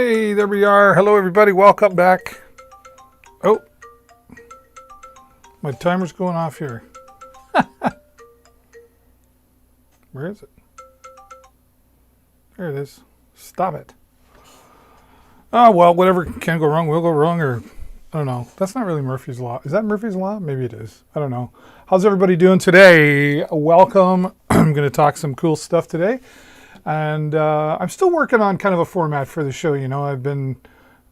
Hey, there we are. Hello, everybody. Welcome back. Oh, my timer's going off here. Where is it? There it is. Stop it. Oh, well, whatever can go wrong will go wrong, or I don't know. That's not really Murphy's Law. Is that Murphy's Law? Maybe it is. I don't know. How's everybody doing today? Welcome. I'm going to talk some cool stuff today. And I'm still working on kind of a format for the show. You know, I've been,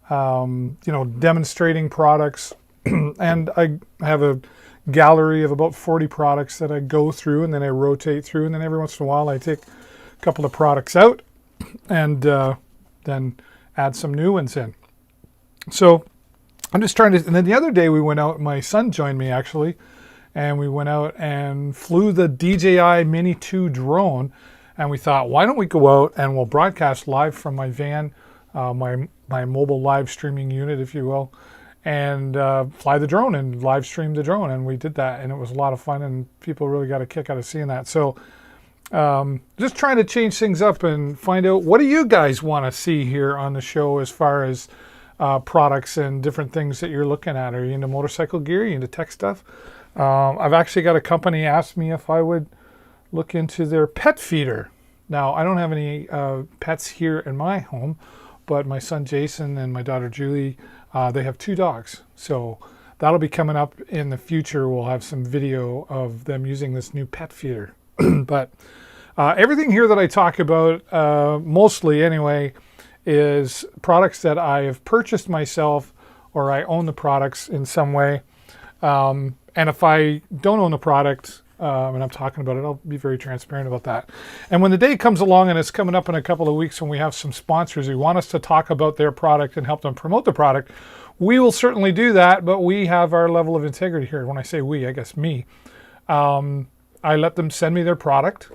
demonstrating products. And I have a gallery of about 40 products that I go through and then I rotate through. And then every once in a while I take a couple of products out and then add some new ones in. So I'm just trying to, and then the other day we went out, my son joined me actually, and we went out and flew the DJI Mini 2 drone. And we thought, why don't we go out and we'll broadcast live from my van, my mobile live streaming unit, if you will, and fly the drone and live stream the drone. And we did that, and it was a lot of fun, and people really got a kick out of seeing that. So just trying to change things up and find out, what do you guys want to see here on the show as far as products and different things that you're looking at? Are you into motorcycle gear? Are you into tech stuff? I've actually got a company ask me if I would look into their pet feeder. Now, I don't have any pets here in my home, but my son Jason and my daughter Julie, they have 2 dogs. So that'll be coming up in the future. We'll have some video of them using this new pet feeder. But everything here that I talk about, mostly anyway, is products that I have purchased myself or I own the products in some way. And if I don't own the product, and I'm talking about it, I'll be very transparent about that. And when the day comes along, and it's coming up in a couple of weeks when we have some sponsors who want us to talk about their product and help them promote the product, we will certainly do that, but we have our level of integrity here. When I say we, I guess me. I let them send me their product.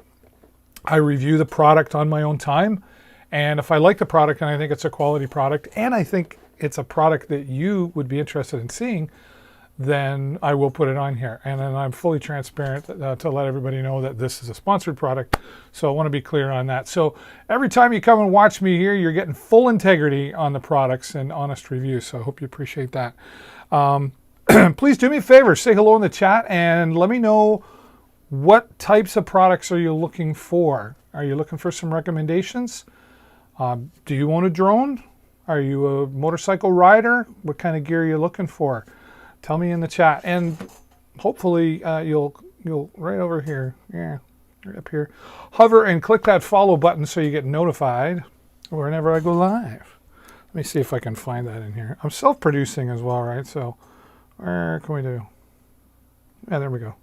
I review the product on my own time. And if I like the product and I think it's a quality product, and I think it's a product that you would be interested in seeing, then I will put it on here. And then I'm fully transparent to let everybody know that this is a sponsored product. So I want to be clear on that. So every time you come and watch me here, you're getting full integrity on the products and honest reviews. So I hope you appreciate that. Please do me a favor, say hello in the chat and let me know, what types of products are you looking for? Are you looking for some recommendations? Do you own a drone? Are you a motorcycle rider? What kind of gear are you looking for? Tell me in the chat, and hopefully you'll right over here, yeah, right up here, hover and click that follow button so you get notified whenever I go live. Let me see if I can find that in here. I'm self-producing as well, right? So where can we do? Yeah, there we go.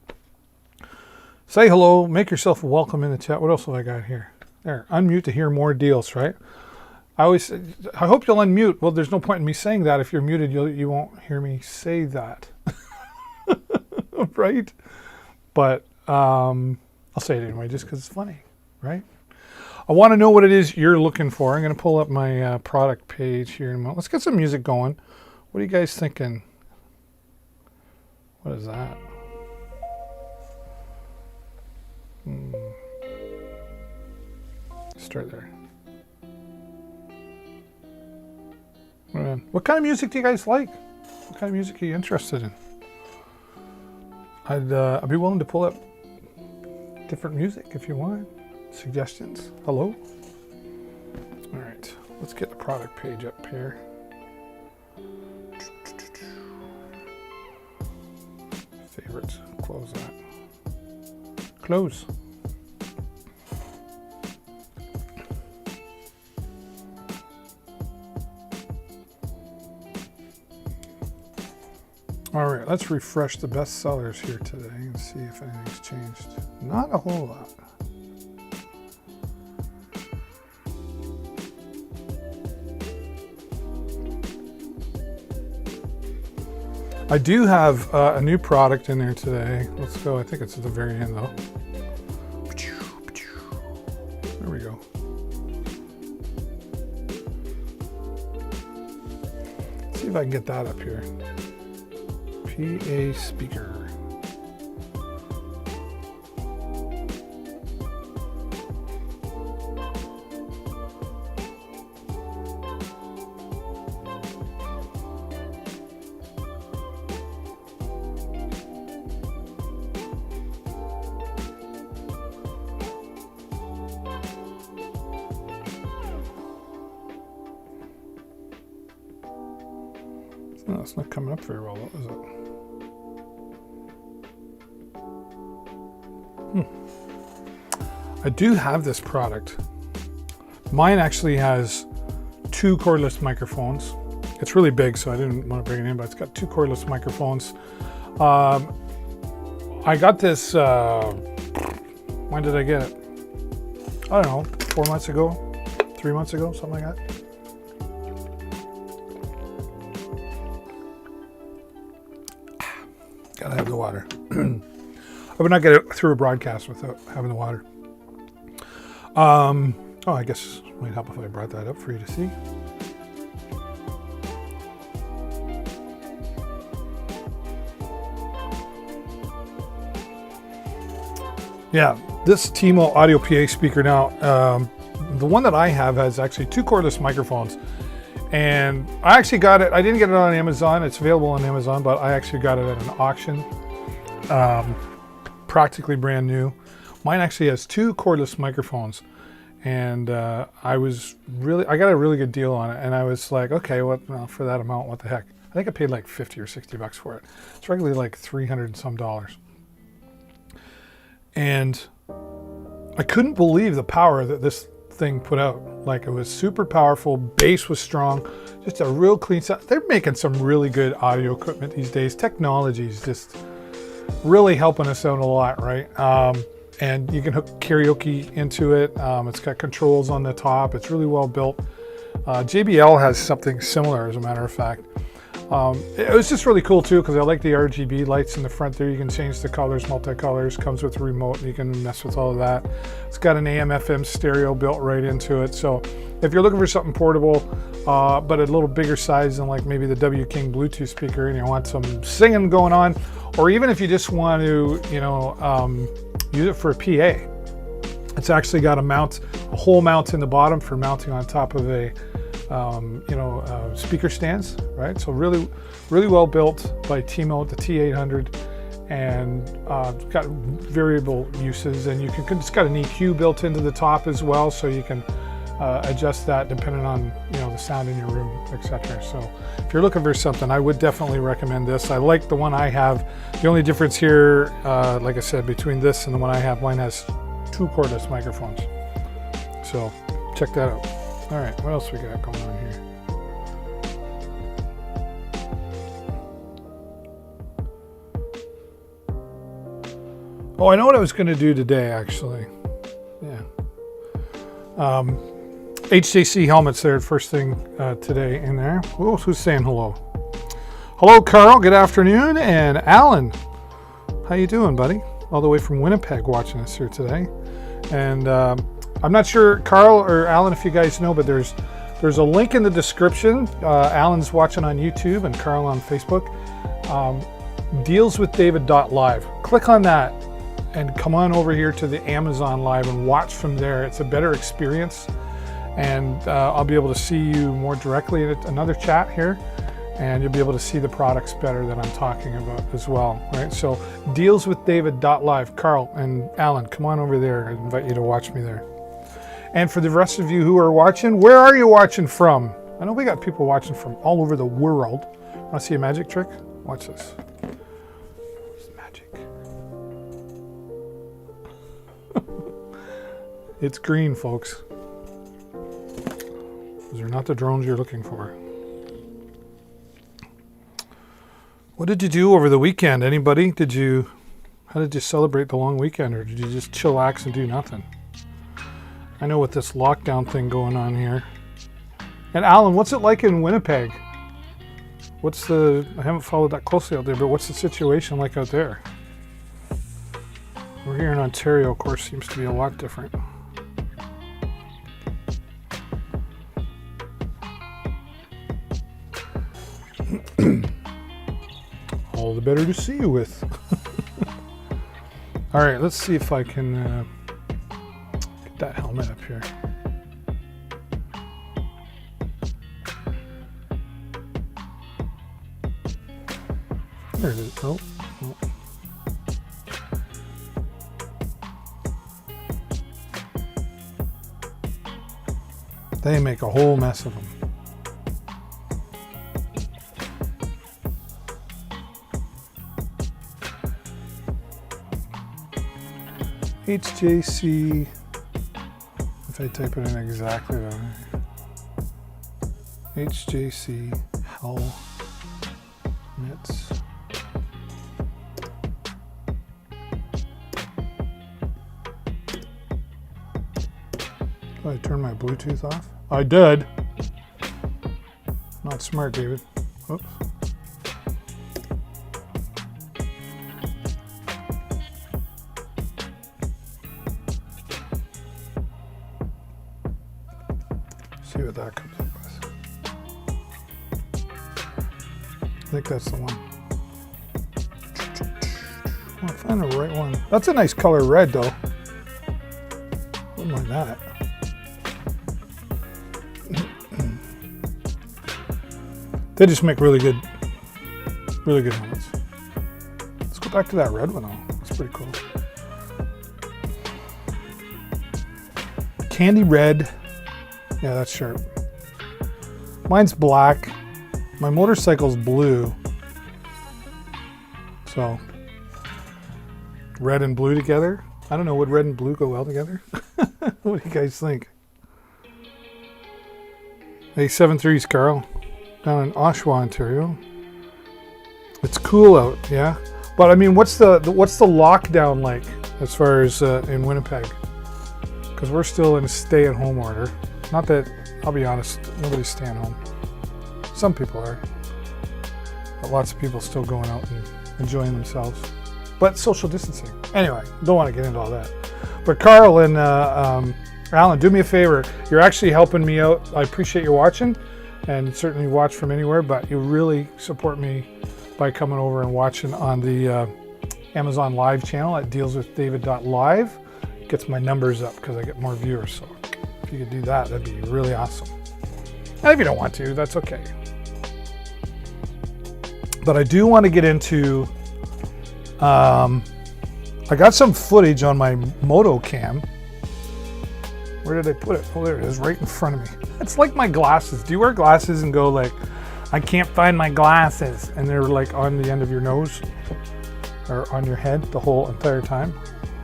Say hello, make yourself welcome in the chat. What else have I got here? There, unmute to hear more deals, right? I hope you'll unmute. Well, there's no point in me saying that. If you're muted, you won't hear me say that. Right? But I'll say it anyway just because it's funny, right? I want to know what it is you're looking for. I'm going to pull up my product page here in a moment. Let's get some music going. What are you guys thinking? What is that? Start there. What kind of music do you guys like? What kind of music are you interested in? I'd be willing to pull up different music if you want. Suggestions. Hello? All right. Let's get the product page up here. Favorites. Close that. Close. All right, let's refresh the best sellers here today and see if anything's changed. Not a whole lot. I do have a new product in there today. Let's go. I think it's at the very end though. There we go. Let's see if I can get that up here. PA speaker. No, it's not coming up very well, is it? I do have this product. Mine actually has 2 cordless microphones. It's really big, so I didn't want to bring it in, but it's got 2 cordless microphones. I got this, when did I get it? I don't know, 4 months ago, 3 months ago, something like that. Gotta have the water. I would not get it through a broadcast without having the water. Oh, I guess it might help if I brought that up for you to see. Yeah, this Timo Audio PA speaker now, the one that I have has actually 2 cordless microphones. And I actually got it, I didn't get it on Amazon, it's available on Amazon, but I actually got it at an auction, practically brand new. Mine actually has 2 cordless microphones, and I got a really good deal on it, and I was like, okay, well, for that amount, what the heck? I think I paid like 50 or 60 bucks for it. It's regularly like 300 and some dollars. And I couldn't believe the power that this thing put out. Like, it was super powerful, bass was strong, just a real clean sound. They're making some really good audio equipment these days. Technology is just really helping us out a lot, right? And you can hook karaoke into it. It's got controls on the top. It's really well built. JBL has something similar, as a matter of fact. It was just really cool too, because I like the RGB lights in the front there. You can change the colors, multicolors, comes with a remote, and you can mess with all of that. It's got an AM FM stereo built right into it. So if you're looking for something portable, but a little bigger size than like maybe the W King Bluetooth speaker, and you want some singing going on, or even if you just want to, use it for a PA, it's actually got a hole mount in the bottom for mounting on top of a speaker stands, right? So really, really well built by Timo, the T800, and got variable uses, and it's got an EQ built into the top as well, so you can adjust that depending on the sound in your room, etc. So if you're looking for something, I would definitely recommend this. I like the one I have. The only difference here, like I said, between this and the one I have, mine has 2 cordless microphones. So check that out. All right, what else we got going on here? Oh, I know what I was going to do today, actually. Yeah. HJC helmets there, first thing today in there. Who's saying hello? Hello, Carl. Good afternoon. And Alan, how you doing, buddy? All the way from Winnipeg watching us here today. And I'm not sure, Carl or Alan, if you guys know, but there's a link in the description. Alan's watching on YouTube and Carl on Facebook. Dealswithdavid.live. Click on that and come on over here to the Amazon Live and watch from there. It's a better experience, and I'll be able to see you more directly in another chat here, and you'll be able to see the products better that I'm talking about as well, right? So dealswithdavid.live. Carl and Alan, come on over there. I invite you to watch me there. And for the rest of you who are watching, where are you watching from? I know we got people watching from all over the world. Want to see a magic trick? Watch this. It's magic. It's green, folks. Those are not the drones you're looking for. What did you do over the weekend? Anybody? How did you celebrate the long weekend, or did you just chillax and do nothing? I know with this lockdown thing going on here. And Alan, what's it like in Winnipeg? I haven't followed that closely out there, but what's the situation like out there? We're here in Ontario, of course, seems to be a lot different. All the better to see you with. All right, let's see if I can get that helmet up here. There it is. Oh. They make a whole mess of them. HJC, if I type it in exactly that way, HJC helmets. Did I turn my Bluetooth off? I did. Not smart, David. Oops. See what that comes up with. I think that's the one. I want to find the right one. That's a nice color red, though. Wouldn't mind that. They just make really good helmets. Let's go back to that red one. Oh, that's pretty cool. Candy red. Yeah, that's sharp. Mine's black. My motorcycle's blue. So, red and blue together. I don't know, would red and blue go well together? What do you guys think? Hey, 7-3's Carl. Down in Oshawa, Ontario. It's cool out, yeah. But I mean, what's the lockdown like as far as in Winnipeg? Because we're still in a stay-at-home order. Not that, I'll be honest, nobody's staying home. Some people are, but lots of people still going out and enjoying themselves. But social distancing. Anyway, don't want to get into all that. But Carl and Alan, do me a favor. You're actually helping me out. I appreciate you watching. And certainly watch from anywhere, but you really support me by coming over and watching on the Amazon Live channel at dealswithdavid.live. It gets my numbers up because I get more viewers. So if you could do that, that'd be really awesome. And if you don't want to, that's okay. But I do want to get into, I got some footage on my Moto Cam. Where did I put it? Oh, there it is, right in front of me. It's like my glasses. Do you wear glasses and go like, I can't find my glasses, and they're like on the end of your nose or on your head the whole entire time,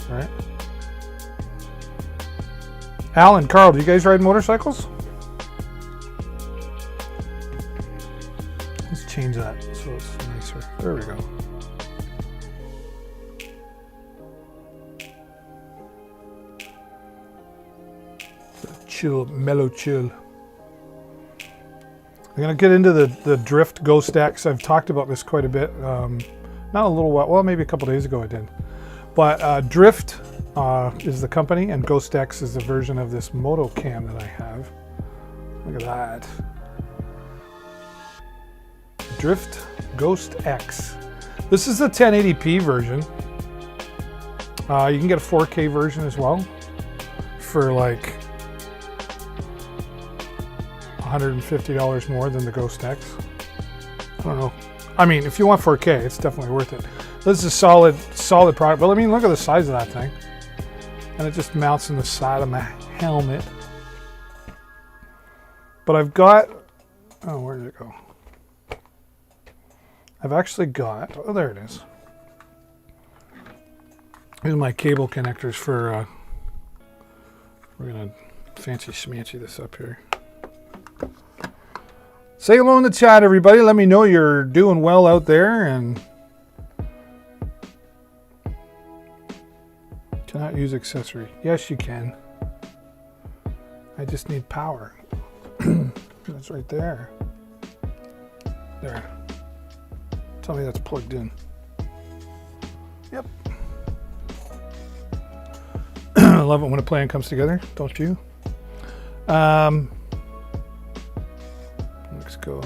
right? Alan, Carl, do you guys ride motorcycles? Let's change that so it's nicer. There we go. Chill, mellow chill. I'm going to get into the Drift Ghost X. I've talked about this quite a bit. Not a little while, well, maybe a couple days ago I did. But Drift is the company, and Ghost X is the version of this Moto Cam that I have. Look at that. Drift Ghost X. This is the 1080p version. You can get a 4K version as well for like $150 more than the Ghost X. I don't know. I mean, if you want 4K, it's definitely worth it. This is a solid product. But I mean, look at the size of that thing. And it just mounts in the side of my helmet. But I've got, oh, where did it go? I've actually got, oh, there it is. These are my cable connectors for, we're going to fancy smancy this up here. Say hello in the chat, everybody. Let me know you're doing well out there. And cannot use accessory. Yes, you can. I just need power. That's right there. There. Tell me that's plugged in. Yep. I love it when a plan comes together, don't you? Let's go.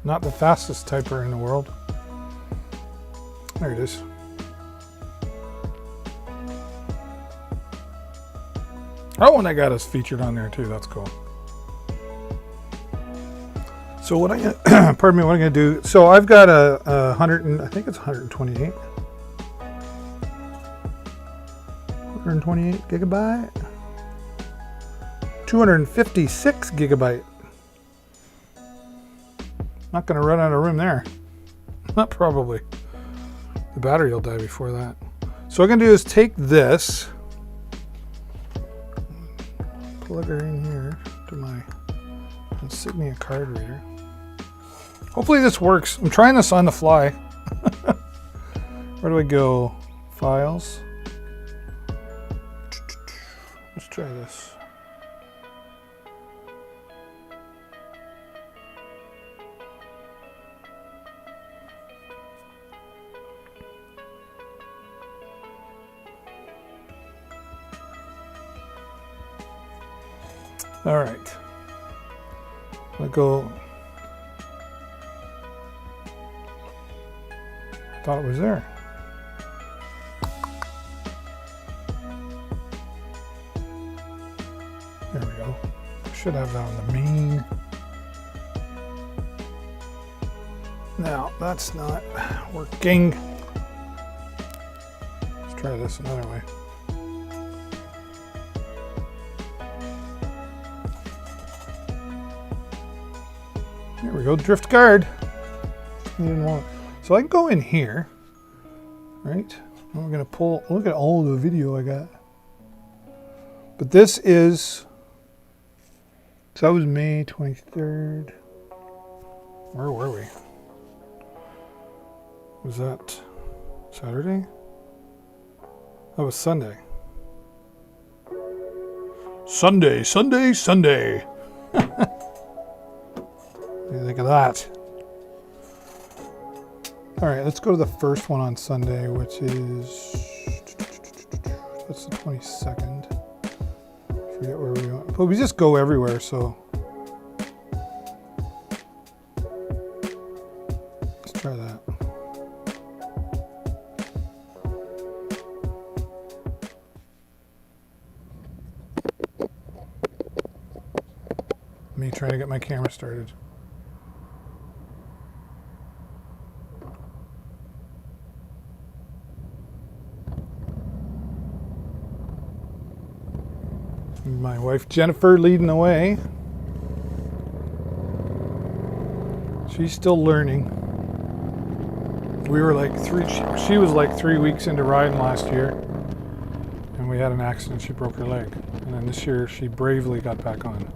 Not the fastest typer in the world. There it is. Oh, and I got us featured on there too. That's cool. So what pardon me, what I'm gonna do, so I've got a 100, I think it's 128. 128 gigabyte. 256 gigabyte. Not going to run out of room there. Not probably. The battery will die before that. So what I'm going to do is take this, plug her in here to my Insignia card reader. Hopefully this works. I'm trying this on the fly. Where do I go? Files. Let's try this. All right. I'll go. Thought it was there. There we go. Should have that on the main. Now that's not working. Let's try this another way. There we go, drift guard. You didn't want it. So I can go in here, right? And we're gonna pull, look at all the video I got. But this is, so that was May 23rd. Where were we? Was that Saturday? That was Sunday. Sunday. What do you think of that? All right, let's go to the first one on Sunday, which is, that's the 22nd. Forget where we went, but we just go everywhere, so. Let's try that. Me trying to get my camera started. My wife Jennifer leading the way. She's still learning. We were like she was like 3 weeks into riding last year, and we had an accident. She broke her leg, and then this year she bravely got back on.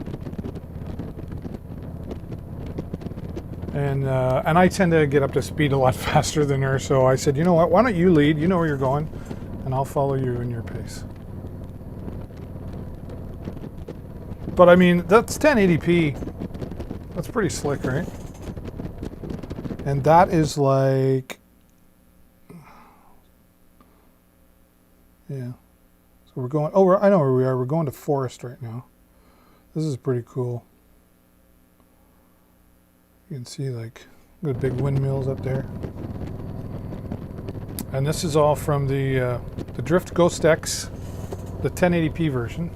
And I tend to get up to speed a lot faster than her, so I said, you know what? Why don't you lead? You know where you're going, and I'll follow you in your pace. But I mean, that's 1080p. That's pretty slick, right? And that is like, yeah. So we're going, oh, I know where we are. We're going to Forest right now. This is pretty cool. You can see like good big windmills up there. And this is all from the Drift Ghost X, the 1080p version.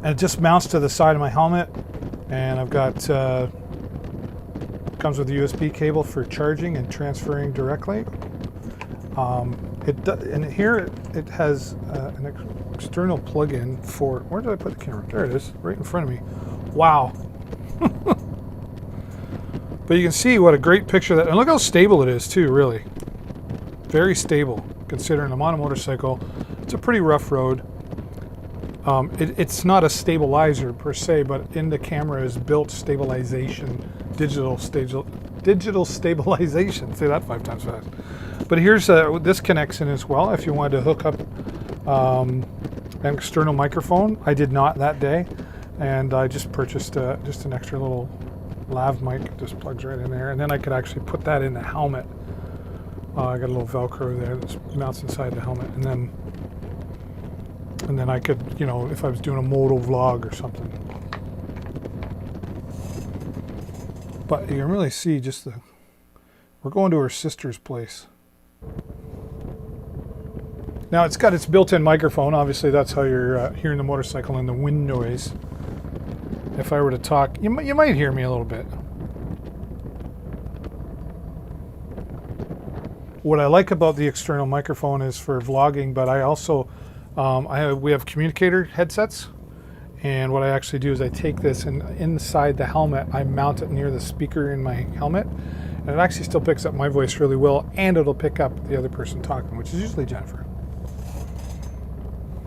And it just mounts to the side of my helmet, and I've got comes with a USB cable for charging and transferring directly. And here it has an external plug-in for, where did I put the camera? There it is, right in front of me. Wow. But you can see what a great picture that, and look how stable it is too, really. Very stable, considering I'm on a motorcycle. It's a pretty rough road. It's not a stabilizer per se, but in the camera is built stabilization, digital stabilization. Say that 5 times fast. But here's this connects in as well. If you wanted to hook up an external microphone, I did not that day, and I just purchased just an extra little lav mic. It just plugs right in there, and then I could actually put that in the helmet. I got a little Velcro there that mounts inside the helmet, and then I could, you know, if I was doing a moto vlog or something. But you can really see just we're going to her sister's place. Now it's got its built-in microphone. Obviously that's how you're hearing the motorcycle and the wind noise. If I were to talk, you might hear me a little bit. What I like about the external microphone is for vlogging, but I also, we have communicator headsets, And what I actually do is I take this and inside the helmet, I mount it near the speaker in my helmet. And it actually still picks up my voice really well, and it'll pick up the other person talking, which is usually Jennifer.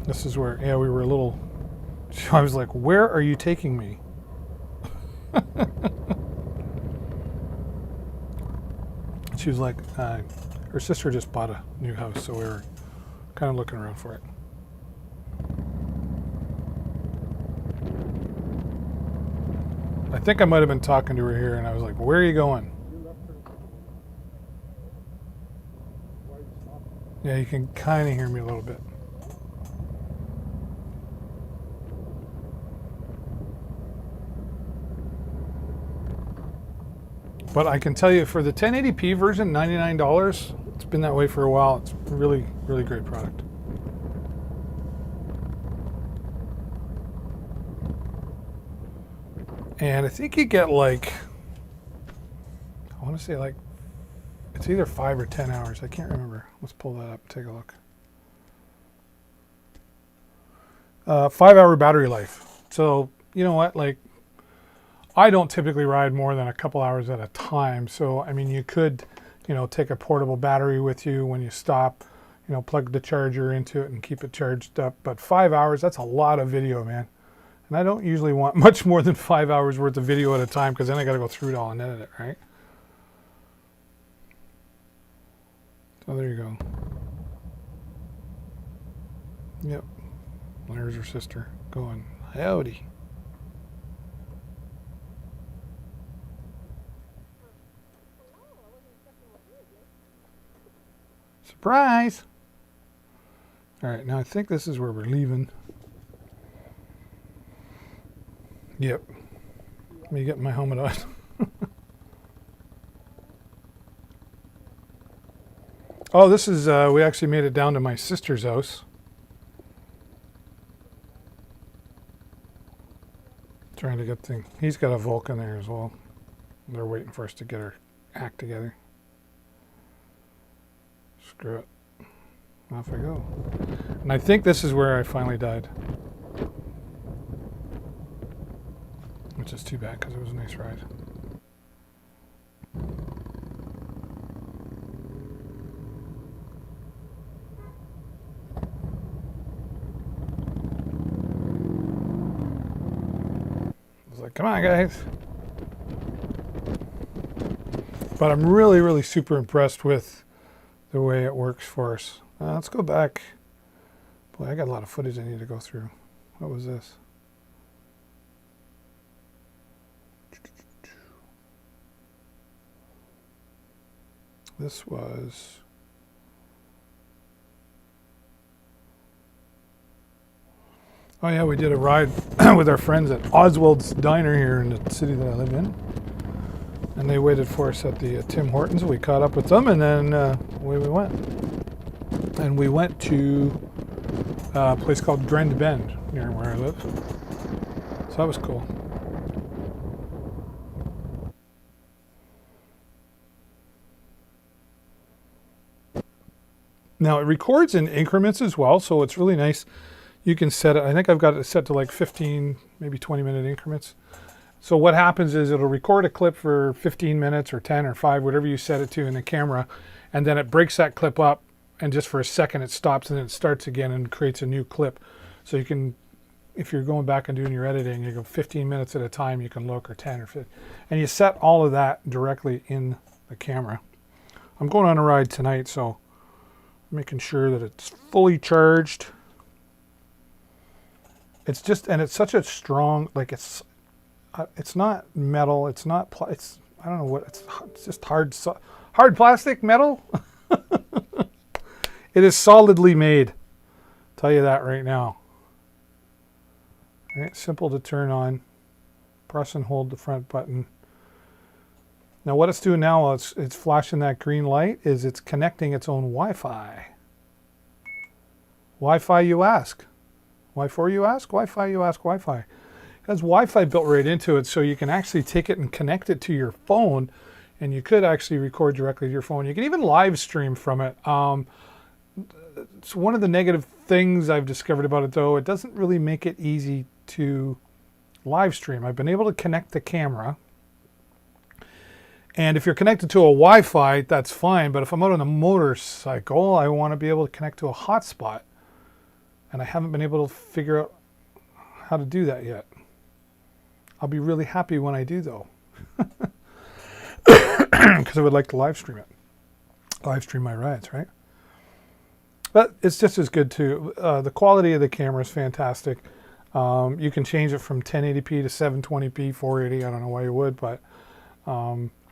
This is where, yeah, we were a little, I was like, where are you taking me? She was like, her sister just bought a new house, so we were kind of looking around for it. I think I might have been talking to her here, and I was like, where are you going? Yeah, you can kind of hear me a little bit. But I can tell you for the 1080p version, $99, it's been that way for a while. It's a really, really great product. And I think you get like, I want to say like, it's either 5 or 10 hours. I can't remember. Let's pull that up and take a look. 5-hour battery life. So, you know what, like, I don't typically ride more than a couple hours at a time. So, I mean, you could, you know, take a portable battery with you when you stop, you know, plug the charger into it and keep it charged up. But 5 hours, that's a lot of video, man. And I don't usually want much more than 5 hours worth of video at a time, because then I got to go through it all and edit it, right? So there you go. Yep. There's her sister going, howdy. Surprise! All right, now I think this is where we're leaving. Yep. Let me get my helmet on. Oh, this is, we actually made it down to my sister's house. Trying to get things. He's got a Vulcan there as well. They're waiting for us to get our act together. Screw it. Off I go. And I think this is where I finally died. Which is too bad, because it was a nice ride. I was like, come on, guys. But I'm really, really super impressed with the way it works for us. Let's go back. Boy, I got a lot of footage I need to go through. What was this? This was... Oh yeah, we did a ride with our friends at Oswald's Diner here in the city that I live in. And they waited for us at the Tim Hortons. We caught up with them, and then away we went. And we went to a place called Grand Bend, near where I live. So that was cool. Now it records in increments as well, so it's really nice. You can set it, I think I've got it set to like 15, maybe 20-minute increments. So what happens is it'll record a clip for 15 minutes or 10 or 5, whatever you set it to in the camera, and then it breaks that clip up, and just for a second it stops, and then it starts again and creates a new clip. So you can, if you're going back and doing your editing, you go 15 minutes at a time, you can look, or 10 or 15. And you set all of that directly in the camera. I'm going on a ride tonight, so making sure that it's fully charged. It's just, and it's such a strong, like it's not metal, it's not, it's, I don't know what, it's just hard plastic metal. It is solidly made. Tell you that right now. Right, simple to turn on. Press and hold the front button. Now what it's doing now, it's flashing that green light, is it's connecting its own Wi-Fi. Wi-Fi, you ask? Why for, you ask? Wi-Fi, you ask? Wi-Fi. It has Wi-Fi built right into it, so you can actually take it and connect it to your phone, and you could actually record directly to your phone. You can even live stream from it. It's one of the negative things I've discovered about it, though. It doesn't really make it easy to live stream. I've been able to connect the camera. And if you're connected to a Wi-Fi, that's fine. But if I'm out on a motorcycle, I want to be able to connect to a hotspot. And I haven't been able to figure out how to do that yet. I'll be really happy when I do, though. Because I would like to live stream it. Live stream my rides, right? But it's just as good, too. The quality of the camera is fantastic. You can change it from 1080p to 720p, 480. I don't know why you would, but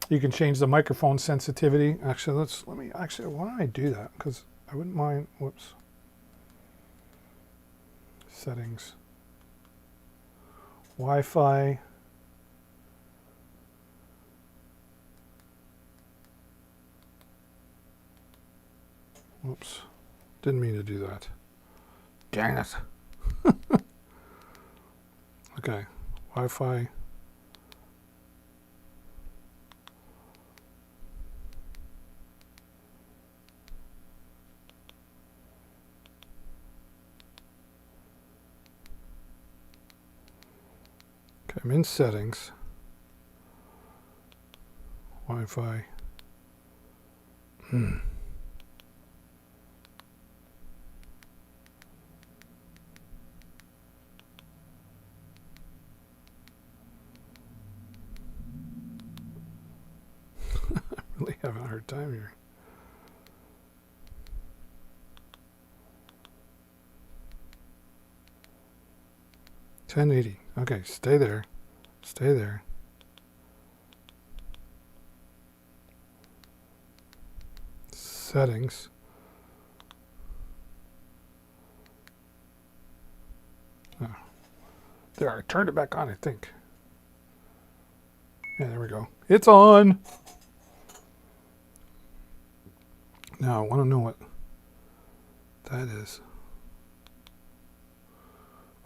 you can change the microphone sensitivity. Actually, why don't I do that? Because I wouldn't mind. Whoops. Settings. Wi-Fi. Whoops. Didn't mean to do that. Dang it. Okay. Wi-Fi. Okay, I'm in settings. Wi-Fi. Really having a hard time here. $10.80. Okay, stay there. Stay there. Settings. Oh. There, I turned it back on, I think. Yeah, there we go. It's on. Now, I want to know what that is.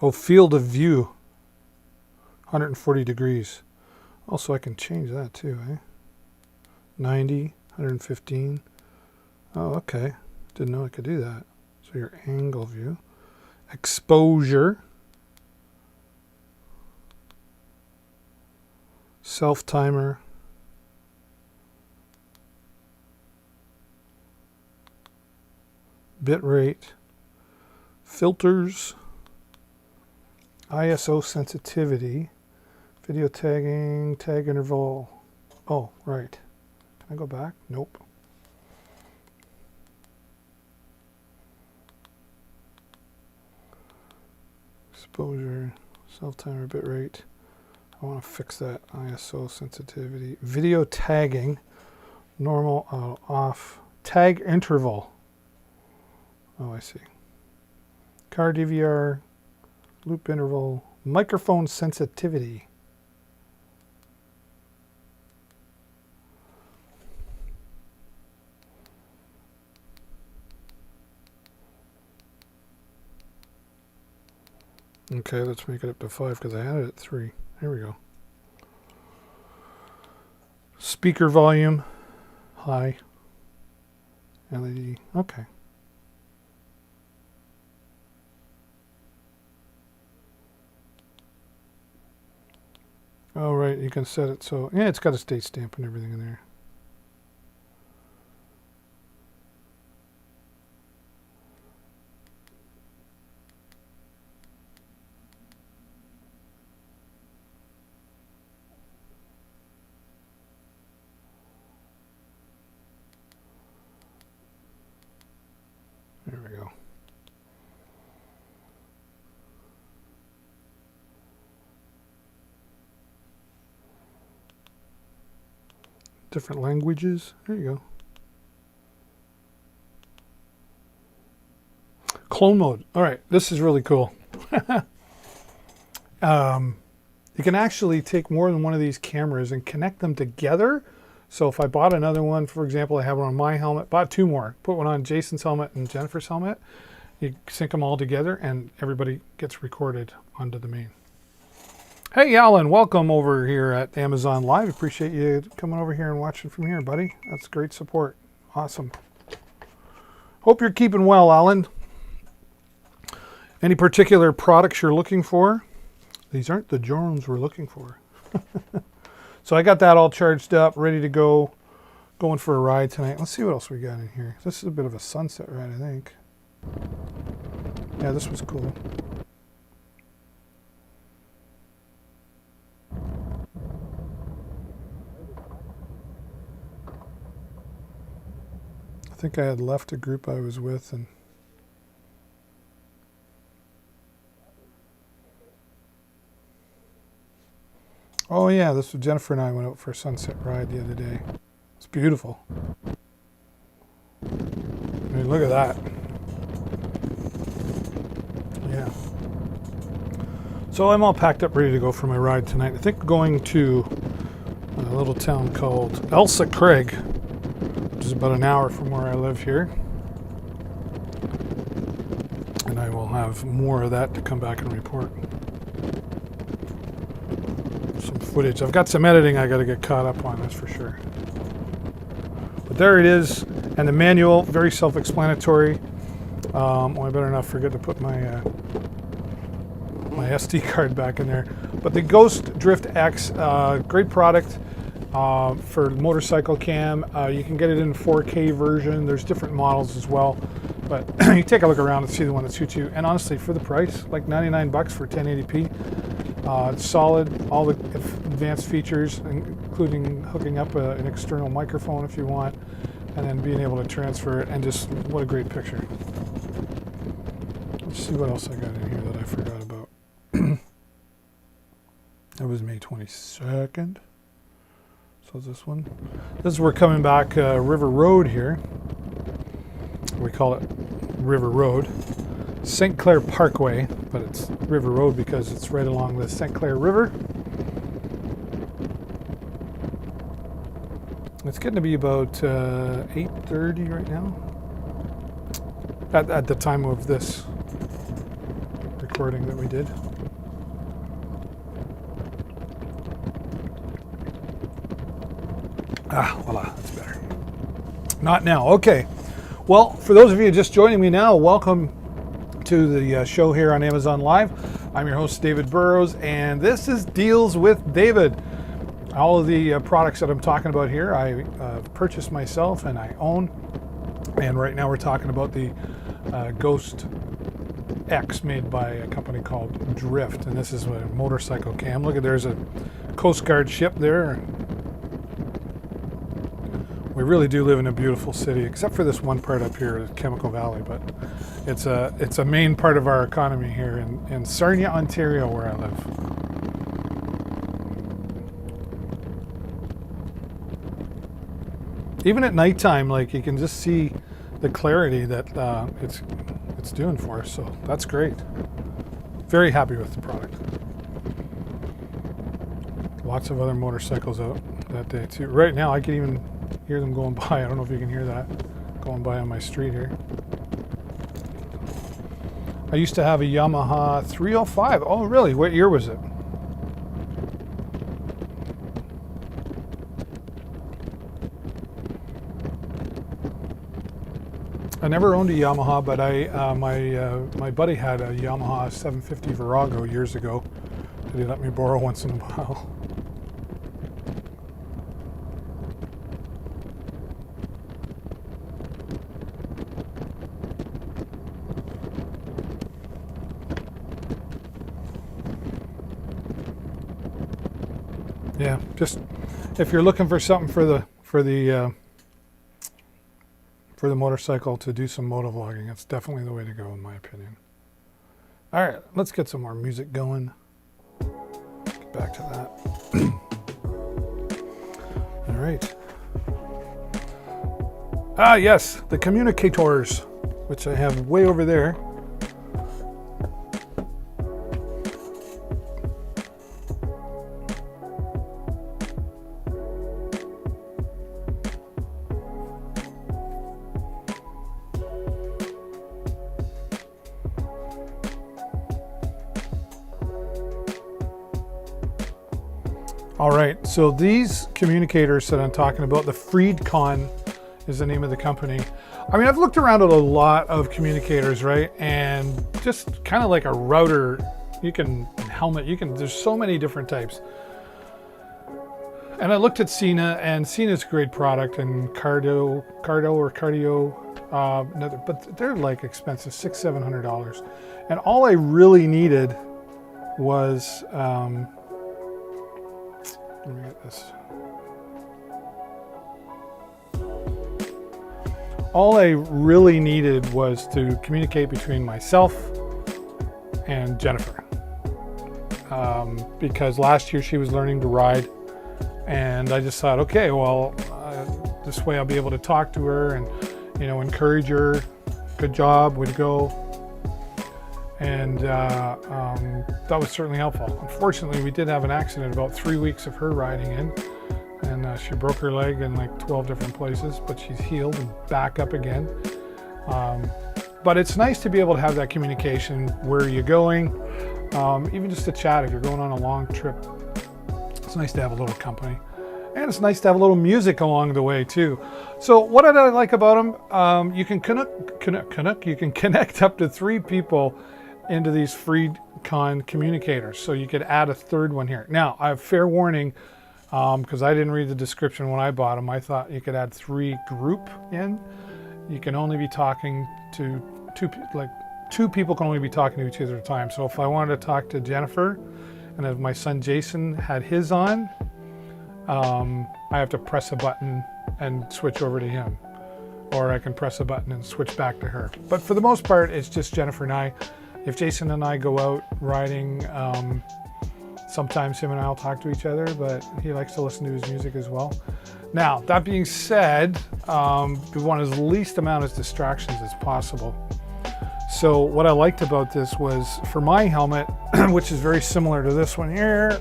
Oh, field of view. 140 degrees. Also, I can change that too, eh? 90, 115. Oh, okay. Didn't know I could do that. So your angle view. Exposure. Self-timer. Bit rate. Filters. ISO sensitivity. Video tagging. Tag interval. Oh, right. Can I go back? Nope. Exposure. Self-timer bitrate. I want to fix that ISO sensitivity. Video tagging. Normal, off. Tag interval. Oh, I see. Car DVR. Loop interval. Microphone sensitivity. Okay, let's make it up to 5 because I had it at 3. There we go. Speaker volume, high. LED, okay. Oh, right, you can set it so, yeah, it's got a state stamp and everything in there. There we go. Different languages. There you go. Clone mode. All right, this is really cool. You can actually take more than one of these cameras and connect them together. So if I bought another one, for example, I have one on my helmet, bought 2 more, put one on Jason's helmet and Jennifer's helmet, you sync them all together and everybody gets recorded onto the main. Hey, Alan, welcome over here at Amazon Live. Appreciate you coming over here and watching from here, buddy. That's great support. Awesome. Hope you're keeping well, Alan. Any particular products you're looking for? These aren't the drones we're looking for. So I got that all charged up, ready to go, going for a ride tonight. Let's see what else we got in here. This is a bit of a sunset ride, I think. Yeah, this was cool. I think I had left a group I was with, and oh yeah, this was Jennifer and I went out for a sunset ride the other day. It's beautiful. I mean, look at that. Yeah. So I'm all packed up, ready to go for my ride tonight. I think going to a little town called Elsa Craig, which is about an hour from where I live here. And I will have more of that to come back and report. Some footage. I've got some editing I got to get caught up on, that's for sure. But there it is. And the manual, very self-explanatory. I better not forget to put my my SD card back in there. But the Ghost Drift X, great product for motorcycle cam. You can get it in 4K version. There's different models as well. But you take a look around and see the one that suits you. And honestly, for the price, like 99 bucks for 1080p, it's solid. All the advanced features, including hooking up an external microphone if you want, and then being able to transfer it, and just what a great picture. Let's see what else I got in here that I forgot about. That was May 22nd. So this one. This is we're coming back River Road here. We call it River Road. St. Clair Parkway, but it's River Road because it's right along the St. Clair River. It's getting to be about 8:30 right now. At the time of this recording that we did. Ah, voila, that's better. Not now. Okay. Well, for those of you just joining me now, welcome to the show here on Amazon Live. I'm your host, David Burrows, and this is Deals with David. All of the products that I'm talking about here, I purchased myself and I own. And right now we're talking about the Ghost X made by a company called Drift. And this is a motorcycle cam. Look at, there's a Coast Guard ship there. We really do live in a beautiful city, except for this one part up here, Chemical Valley, but it's a main part of our economy here in Sarnia, Ontario, where I live. Even at nighttime, like, you can just see the clarity that it's doing for us, so that's great. Very happy with the product. Lots of other motorcycles out that day too. Right now, I can even hear them going by. I don't know if you can hear that going by on my street here. I used to have a Yamaha 305. Oh, really? What year was it? I never owned a Yamaha, but my buddy had a Yamaha 750 Virago years ago that he let me borrow once in a while. Yeah, just if you're looking for something for the motorcycle to do some motovlogging, it's definitely the way to go in my opinion. All right, let's get some more music going. Get back to that. All right. Ah, yes, the communicators, which I have way over there. All right, so these communicators that I'm talking about, the Freedcon is the name of the company. I mean, I've looked around at a lot of communicators, right? And just kind of like a router, you can helmet. There's so many different types. And I looked at Sena, and Sena's a great product, and Cardio, but they're like expensive, $600-700. And all I really needed was, let me get this. All I really needed was to communicate between myself and Jennifer. Because last year she was learning to ride, and I just thought, okay, well, this way I'll be able to talk to her and, encourage her. Good job, way to go. And that was certainly helpful. Unfortunately, we did have an accident about 3 weeks of her riding in, and she broke her leg in like 12 different places, but she's healed and back up again. But it's nice to be able to have that communication. Where are you going? Even just to chat if you're going on a long trip. It's nice to have a little company. And it's nice to have a little music along the way too. So what did I like about them? You can connect up to 3 people into these FreeCon communicators. So you could add a third one here. Now, I have fair warning, because I didn't read the description when I bought them. I thought you could add 3 group in. You can only be talking to 2 people can only be talking to each other at a time. So if I wanted to talk to Jennifer, and if my son Jason had his on, I have to press a button and switch over to him. Or I can press a button and switch back to her. But for the most part, it's just Jennifer and I. If Jason and I go out riding, sometimes him and I will talk to each other, but he likes to listen to his music as well. Now, that being said, we want as least amount of distractions as possible. So what I liked about this was, for my helmet, which is very similar to this one here.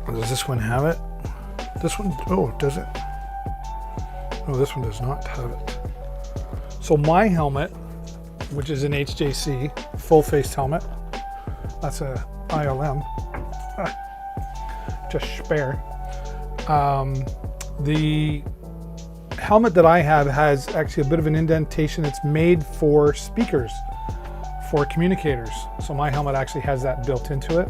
Does this one have it? This one, oh, does it? No, this one does not have it. So my helmet, which is an HJC full-faced helmet, that's a ILM, just spare. The helmet that I have has actually a bit of an indentation. It's made for speakers, for communicators. So my helmet actually has that built into it.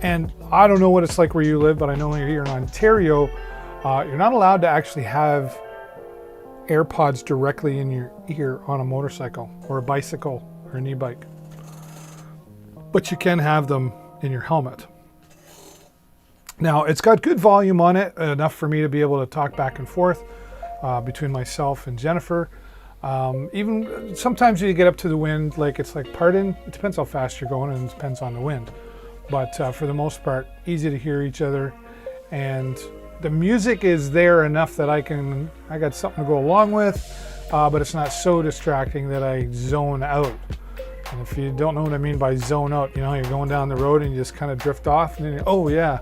And I don't know what it's like where you live, but I know here in Ontario, you're not allowed to actually have AirPods directly in your ear on a motorcycle or a bicycle or an e-bike. But you can have them in your helmet. Now, it's got good volume on it, enough for me to be able to talk back and forth between myself and Jennifer. Even sometimes you get up to the wind, like it's like pardon, it depends how fast you're going and it depends on the wind. But for the most part, easy to hear each other. And the music is there enough that I got something to go along with, but it's not so distracting that I zone out. And if you don't know what I mean by zone out, you're going down the road and you just kind of drift off, and then oh yeah,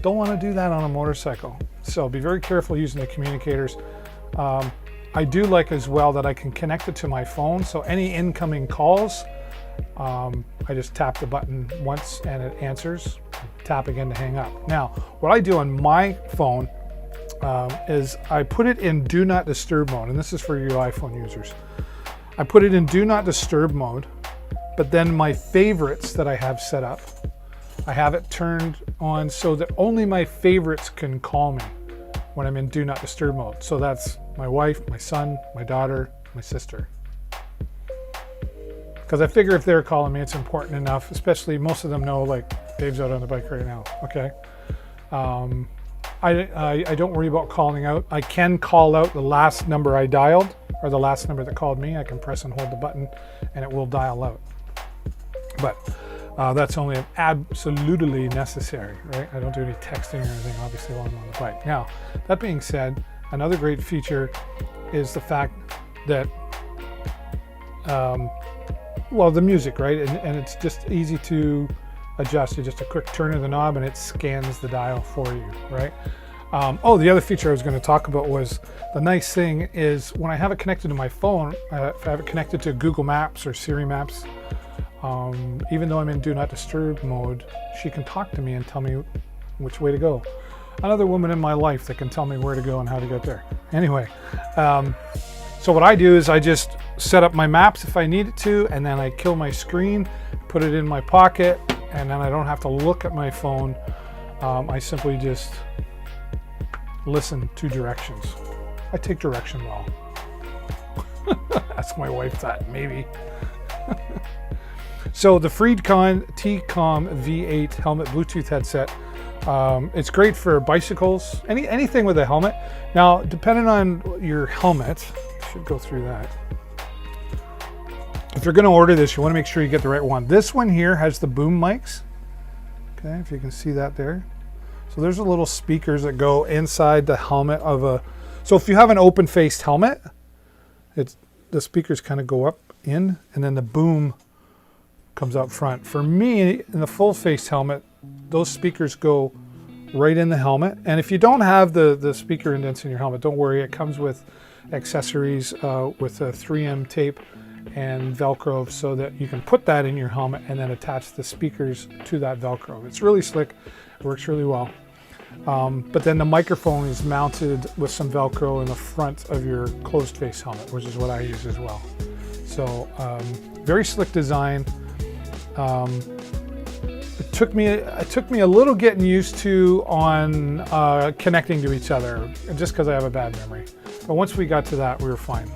don't want to do that on a motorcycle. So be very careful using the communicators. I do like as well that I can connect it to my phone, so any incoming calls, I just tap the button once and it answers. Tap again to hang up. Now, what I do on my phone is I put it in Do Not Disturb mode, and this is for your iPhone users. I put it in Do Not Disturb mode, but then my favorites that I have set up, I have it turned on so that only my favorites can call me when I'm in Do Not Disturb mode. So that's my wife, my son, my daughter, my sister. Because I figure if they're calling me, it's important enough, especially most of them know, like, Dave's out on the bike right now, okay? I don't worry about calling out. I can call out the last number I dialed, or the last number that called me. I can press and hold the button, and it will dial out. But that's only if absolutely necessary, right? I don't do any texting or anything, obviously, while I'm on the bike. Now, that being said, another great feature is the fact that the music, right? And it's just easy to adjust. You just a quick turn of the knob and it scans the dial for you, right? The other feature I was going to talk about was the nice thing is when I have it connected to my phone, if I have it connected to Google Maps or Siri Maps, even though I'm in Do Not Disturb mode, she can talk to me and tell me which way to go. Another woman in my life that can tell me where to go and how to get there. Anyway, So what I do is I just set up my maps if I need it to, and then I kill my screen, put it in my pocket, and then I don't have to look at my phone. I simply just listen to directions. I take direction well. Ask my wife that, maybe. So the Freedcon TCOM V8 helmet Bluetooth headset. It's great for bicycles, anything with a helmet. Now, depending on your helmet, I should go through that. If you're going to order this, you want to make sure you get the right one. This one here has the boom mics. Okay, if you can see that there. So there's the little speakers that go inside the helmet of a. So if you have an open-faced helmet, the speakers kind of go up in, and then the boom comes out front. For me, in the full-faced helmet, those speakers go right in the helmet. And if you don't have the speaker indents in your helmet, don't worry. It comes with accessories with a 3M tape and Velcro so that you can put that in your helmet and then attach the speakers to that Velcro. It's really slick. It works really well. But then the microphone is mounted with some Velcro in the front of your closed face helmet, which is what I use as well. So very slick design. It took me a little getting used to on connecting to each other, just because I have a bad memory. But once we got to that, we were fine.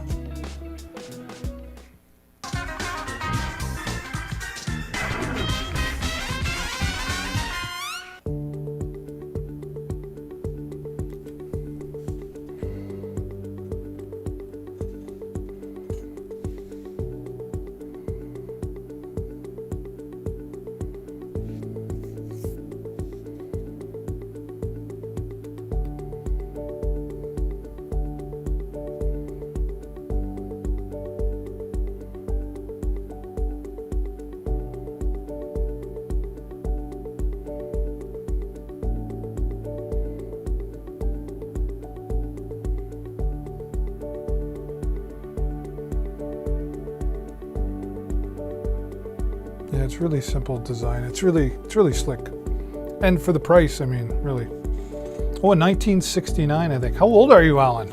Yeah, it's really simple design. It's really slick. And for the price, I mean, really. Oh, in 1969, I think. How old are you, Alan?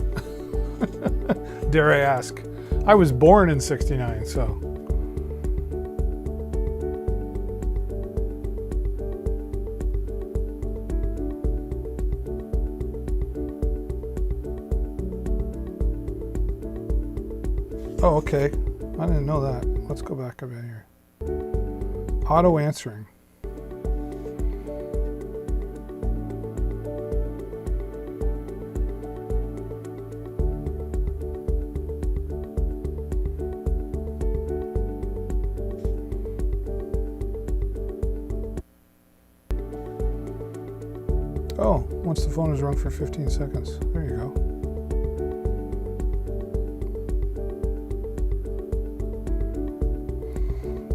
Dare I ask? I was born in 69, so. Oh, okay. I didn't know that. Let's go back a bit here. Auto answering. Oh, once the phone is rung for 15 seconds. There you go.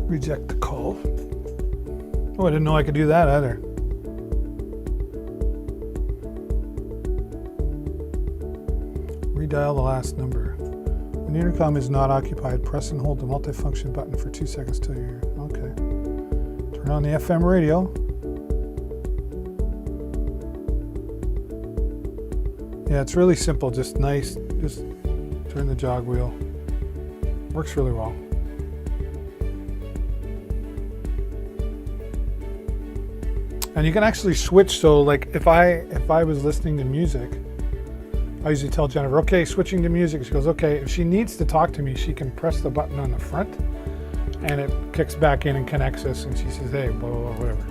Reject the call. Oh, I didn't know I could do that either. Redial the last number. When the intercom is not occupied, press and hold the multifunction button for 2 seconds till you're okay. Turn on the FM radio. Yeah, it's really simple, just nice. Just turn the jog wheel. Works really well. And you can actually switch. So like if I was listening to music, I usually tell Jennifer, okay, switching to music. She goes, okay. If she needs to talk to me, she can press the button on the front and it kicks back in and connects us. And she says, hey, blah, blah, blah, whatever.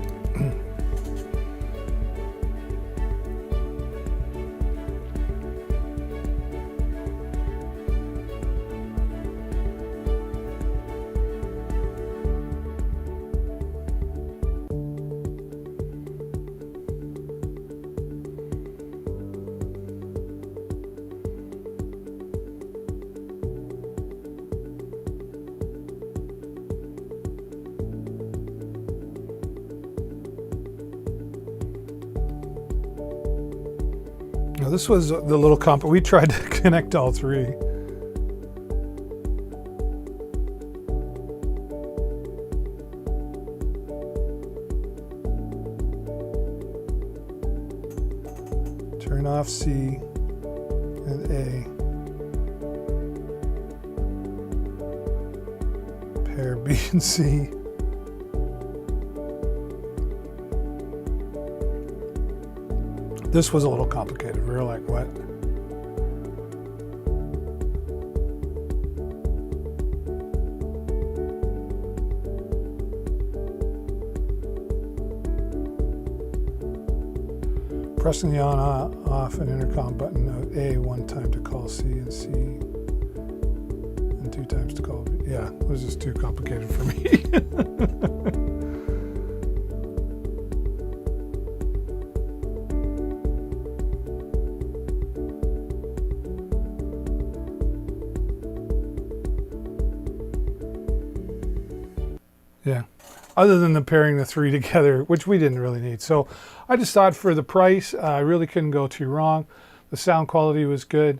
Now this was the little comp. We tried to connect all three. Turn off C and A. you can see. This was a little complicated. We were like, what? Pressing the on off and intercom button of A one time to call C and C and 2 times to call B. Yeah, it was just too complicated for me. Yeah, other than the pairing the 3 together, which we didn't really need. So I just thought for the price, I really couldn't go too wrong. The sound quality was good.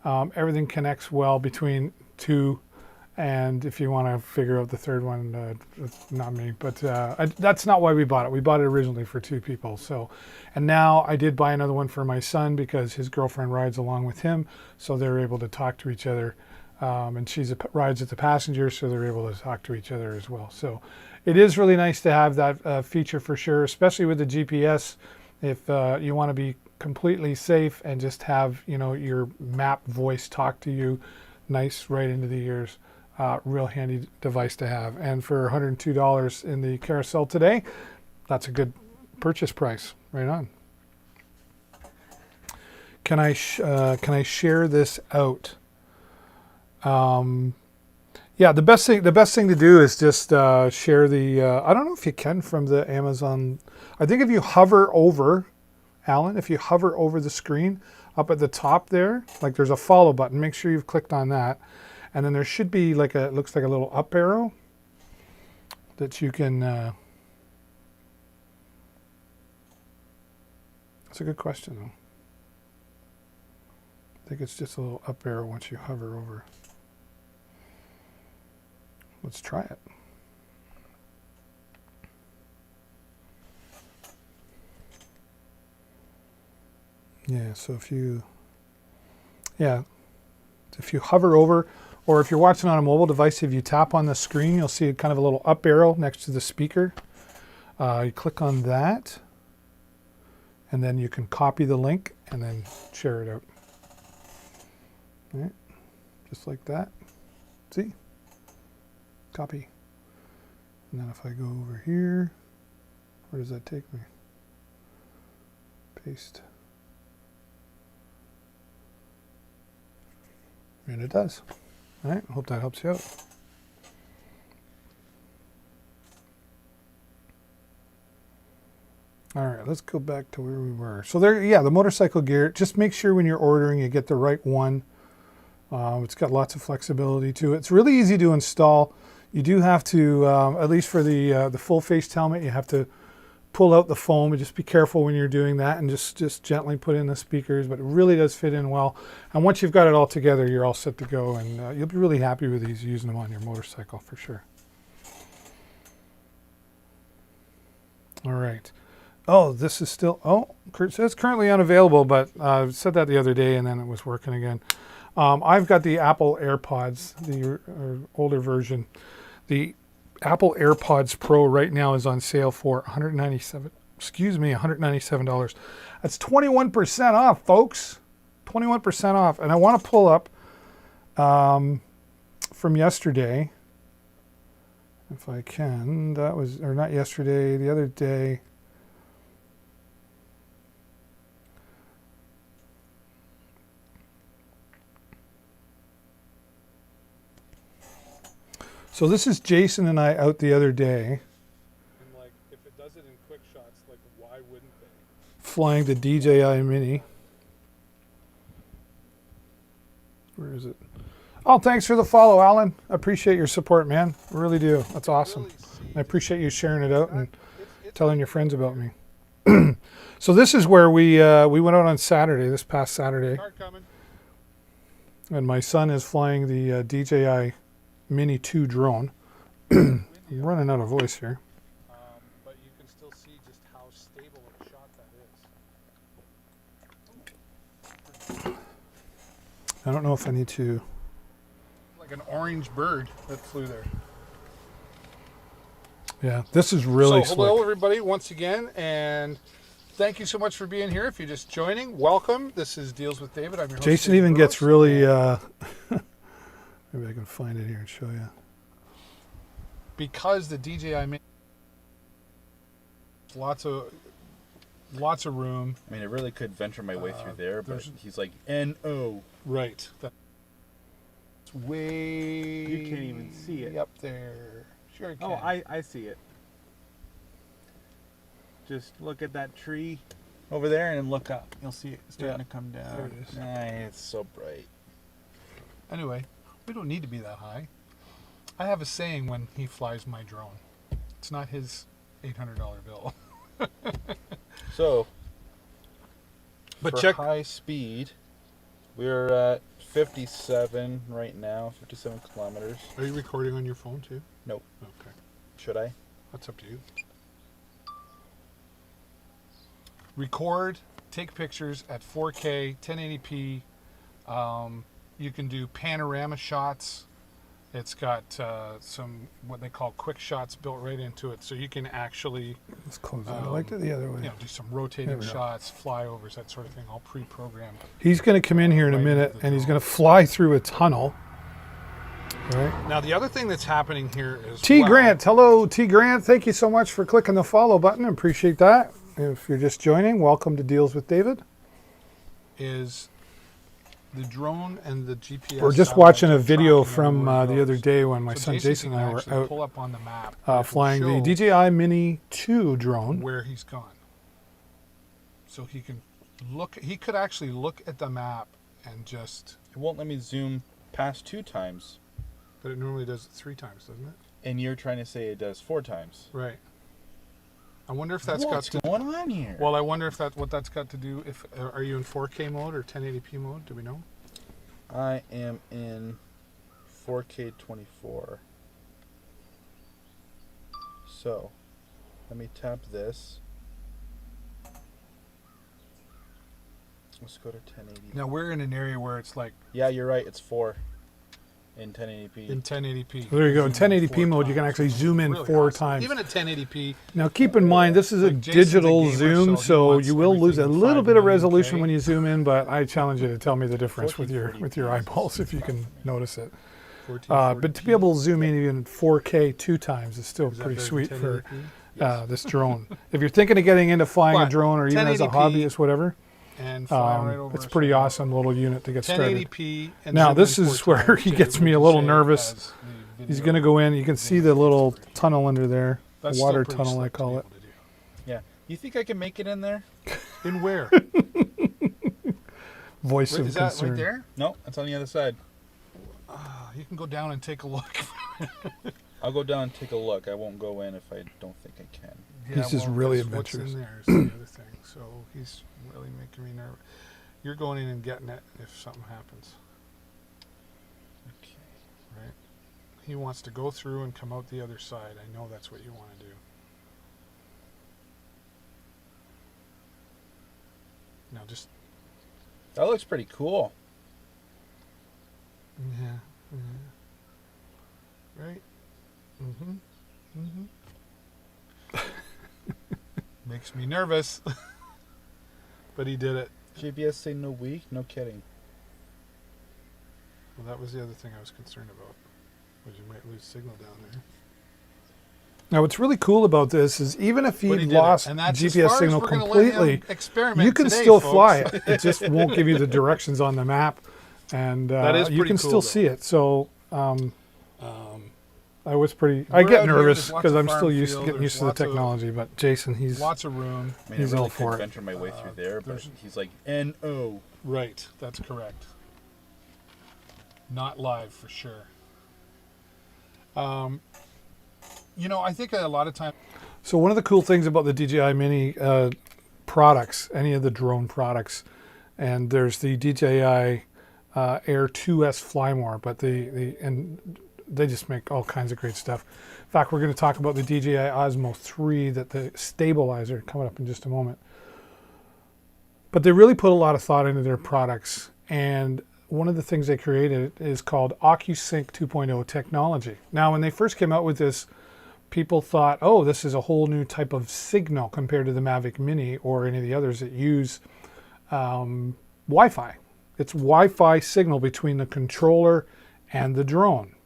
Everything connects well between 2. And if you want to figure out the 3rd one, it's not me. But that's not why we bought it. We bought it originally for 2 people. So, and now I did buy another one for my son because his girlfriend rides along with him. So they're able to talk to each other. And rides at the passenger, so they're able to talk to each other as well. So it is really nice to have that feature for sure, especially with the GPS. If you want to be completely safe and just have, you know, your map voice talk to you, nice right into the ears. Real handy device to have. And for $102 in the carousel today, that's a good purchase price. Right on. Can I share this out? Yeah, the best thing to do is just share the. I don't know if you can from the Amazon. I think if you hover over, Alan, if you hover over the screen up at the top there, like there's a follow button. Make sure you've clicked on that, and then there should be like it looks like a little up arrow that you can. That's a good question though. I think it's just a little up arrow once you hover over. Let's try it. Yeah, so if you hover over, or if you're watching on a mobile device, if you tap on the screen, you'll see kind of a little up arrow next to the speaker. You click on that, and then you can copy the link and then share it out. All right, just like that. See? Copy. And then if I go over here, where does that take me? Paste. And it does. All right, hope that helps you out. All right, let's go back to where we were. So there, yeah, the motorcycle gear, just make sure when you're ordering you get the right one. It's got lots of flexibility to it. It's really easy to install. You do have to, at least for the full face helmet, you have to pull out the foam. And just be careful when you're doing that, and just gently put in the speakers. But it really does fit in well. And once you've got it all together, you're all set to go, and you'll be really happy with these, using them on your motorcycle for sure. All right. Oh, this is still. Oh, Kurt says currently unavailable, but I said that the other day, and then it was working again. I've got the Apple AirPods, the older version. The Apple AirPods Pro right now is on sale for $197. That's 21% off, folks. 21% off. And I want to pull up from yesterday, if I can. That was, or not yesterday, the other day. So this is Jason and I out the other day. And like, if it does it in quick shots, like why wouldn't they? Flying the DJI Mini. Where is it? Oh, thanks for the follow, Alan. I appreciate your support, man. I really do. That's awesome. I appreciate you sharing it out and telling your friends about me. So this is where we went out on Saturday, this past Saturday. And my son is flying the DJI Mini 2 drone. I'm running out of voice here. But you can still see just how stable of a shot that is. I don't know if I need to. Like an orange bird that flew there. Yeah, this is really So hello slick. everybody once again, and thank you so much for being here. If you're just joining, welcome. This is Deals with David. I'm your host. Jason David even Burrows. gets really, maybe I can find it here and show you. Because the DJI Mini, lots of room. I mean, I really could venture my way through there, but there's- he's like, N-O. Right. That's way. You can't even see it. Up there. Sure you can. Oh, I see it. Just look at that tree over there and look up. You'll see it starting Yeah. to come down. There it is. It's so bright. Anyway, we don't need to be that high. I have a saying when he flies my drone. It's not his $800 bill. So, But for check. high speed, we're at 57 right now, 57 kilometers. Are you recording on your phone too? Nope. Okay. Should I? That's up to you. Record, take pictures at 4K, 1080p. You can do panorama shots. It's got some what they call quick shots built right into it, so you can actually Let's close that. I liked it the other way. do some rotating There we go. shots, flyovers, that sort of thing, all pre-programmed. He's going to come in here in a Right minute into the and he's drone. going to fly through a tunnel. All right. Now, the other thing that's happening here is T. Grant. Hello, T. Grant. Thank you so much for clicking the follow button. Appreciate that. If you're just joining, welcome to Deals with David. is the drone and the GPS. We're just satellites watching a are video tracking from everywhere it the other goes. day when my So son Jason can and I were actually out pull up on the map. It will flying the show DJI Mini 2 drone. where he's gone. So he can look. He could actually look at the map and just. It won't let me zoom past 2 times. But it normally does it 3 times, doesn't it? And you're trying to say it does 4 times. Right. I wonder if that's What's got to. going on here? Well, I wonder if what that's got to do. If are you in 4K mode or 1080p mode? Do we know? I am in 4K 24. So, let me tap this. Let's go to 1080. Now we're in an area where it's like Yeah, you're right. It's 4 in 1080p. in 1080p. There you go. In Zoom 1080p 4 mode, you can times. actually zoom in Really 4 awesome. times. Even at 1080p. Now, keep in mind, this is a Like Jason's a digital gamer, zoom, so he so wants you will lose a everything little bit of 5 million resolution K. when you zoom in, but I challenge you to tell me the difference with your 1440p. eyeballs if you can notice it. 1440p. But to be able to zoom in even 4K 2 times is still Is that pretty better sweet than for 1080p? this drone. If you're thinking of getting into flying a But drone or even as a 1080p hobbyist, whatever, And flying right over it's a us pretty right now. awesome little unit to get started. 1080p. And Now, zoom this in is 4 where times, he David, gets me a would little say, nervous. as the He's video. going to go in. You can see the little tunnel under there, That's the still water pretty tunnel, I slick to call be it. able to do. Yeah. You think I can make it in there? In where? Voice Wait, of is that concern. right there? No, that's on the other side. You can go down and take a look. I'll go down and take a look. I won't go in if I don't think I can. He's just really 'cause what's adventurous. in there is the other thing. So he's really making me nervous. You're going in and getting it if something happens, Okay. right? He wants to go through and come out the other side. I know that's what you want to do. Now just That looks pretty cool. yeah, right. Makes me nervous, but he did it. GPS say no weak? No kidding. Well, that was the other thing I was concerned about. Was you might lose signal down there. Now, what's really cool about this is even if But you he did lost it. And that's as GPS far as signal we're gonna let him completely, experiment you can today, still folks. fly it. It just won't give you the directions on the map, and That is you pretty can cool, still though. see it. So I was pretty. I We're get out here, nervous there's lots because of I'm still farm used to field, getting there's used to the lots of- technology. But Jason, he's Lots of room. I mean, He's I really all for could it. venture my way through there, but there's- he's like, N-O. Right, that's correct. Not live for sure. I think a lot of times. So one of the cool things about the DJI Mini products, any of the drone products, and there's the DJI Air 2S Flymore, but and they just make all kinds of great stuff. In fact, we're going to talk about the DJI Osmo 3, that the stabilizer, coming up in just a moment. But they really put a lot of thought into their products, and one of the things they created is called OcuSync 2.0 technology. Now, when they first came out with this, people thought, oh, this is a whole new type of signal compared to the Mavic Mini or any of the others that use Wi-Fi. It's Wi-Fi signal between the controller and the drone.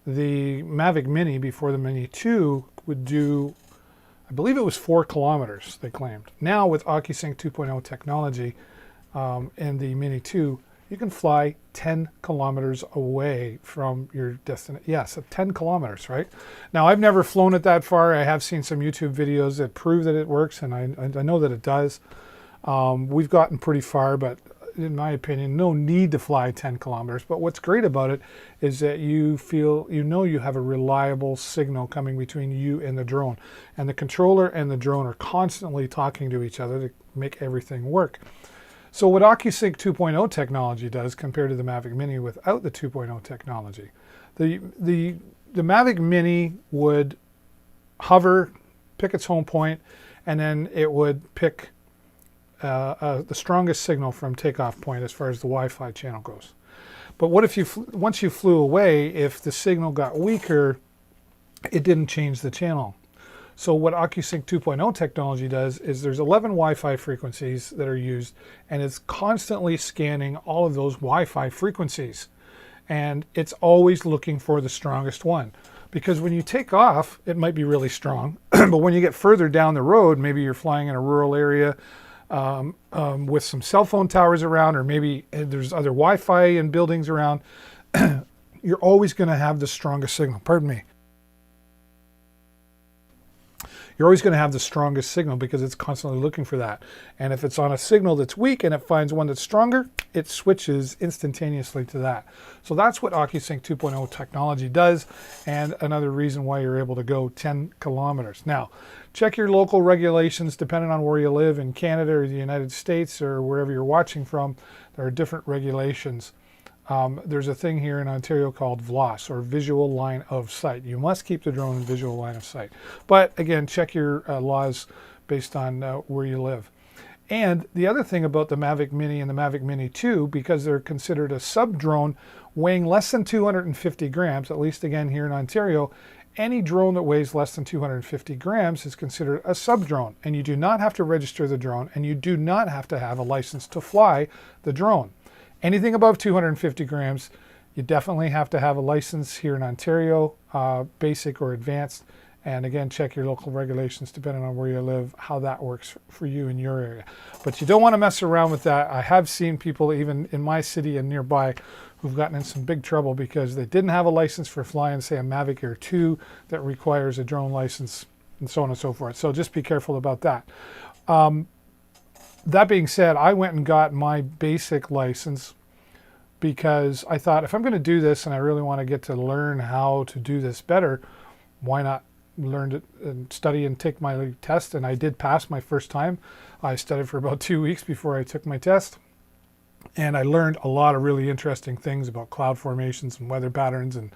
The Mavic Mini before the Mini 2 would do, I believe it was 4 kilometers, they claimed. Now with OcuSync 2.0 technology and the Mini 2, you can fly 10 kilometers away from your destination. Yes, 10 kilometers, right? Now, I've never flown it that far. I have seen some YouTube videos that prove that it works, and I know that it does. We've gotten pretty far, but in my opinion, no need to fly 10 kilometers. But what's great about it is that you feel, you know, you have a reliable signal coming between you and the drone. And the controller and the drone are constantly talking to each other to make everything work. So what OcuSync 2.0 technology does compared to the Mavic Mini without the 2.0 technology, the Mavic Mini would hover, pick its home point, and then it would pick the strongest signal from takeoff point as far as the Wi-Fi channel goes. But what if you, once you flew away, if the signal got weaker, it didn't change the channel. So what OcuSync 2.0 technology does is there's 11 Wi-Fi frequencies that are used, and it's constantly scanning all of those Wi-Fi frequencies. And it's always looking for the strongest one. Because when you take off, it might be really strong, but when you get further down the road, maybe you're flying in a rural area, with some cell phone towers around, or maybe there's other Wi-Fi in buildings around, you're always going to have the strongest signal. Pardon me. You're always going to have the strongest signal because it's constantly looking for that. And if it's on a signal that's weak and it finds one that's stronger, it switches instantaneously to that. So that's what OcuSync 2.0 technology does, and another reason why you're able to go 10 kilometers. Now, check your local regulations depending on where you live in Canada or the United States or wherever you're watching from. There are different regulations. There's a thing here in Ontario called VLOS, or visual line of sight. You must keep the drone in visual line of sight. But again, check your laws based on where you live. And the other thing about the Mavic Mini and the Mavic Mini 2, because they're considered a sub-drone weighing less than 250 grams, at least again here in Ontario, any drone that weighs less than 250 grams is considered a sub-drone. And you do not have to register the drone, and you do not have to have a license to fly the drone. Anything above 250 grams, you definitely have to have a license here in Ontario, basic or advanced. And again, check your local regulations depending on where you live, how that works for you in your area. But you don't want to mess around with that. I have seen people even in my city and nearby who've gotten in some big trouble because they didn't have a license for flying, say, a Mavic Air 2 that requires a drone license and so on and so forth. So just be careful about that. That being said, I went and got my basic license because I thought, if I'm going to do this and I really want to get to learn how to do this better, why not learn it and study and take my test? And I did pass my first time. I studied for about 2 weeks before I took my test. And I learned a lot of really interesting things about cloud formations and weather patterns, and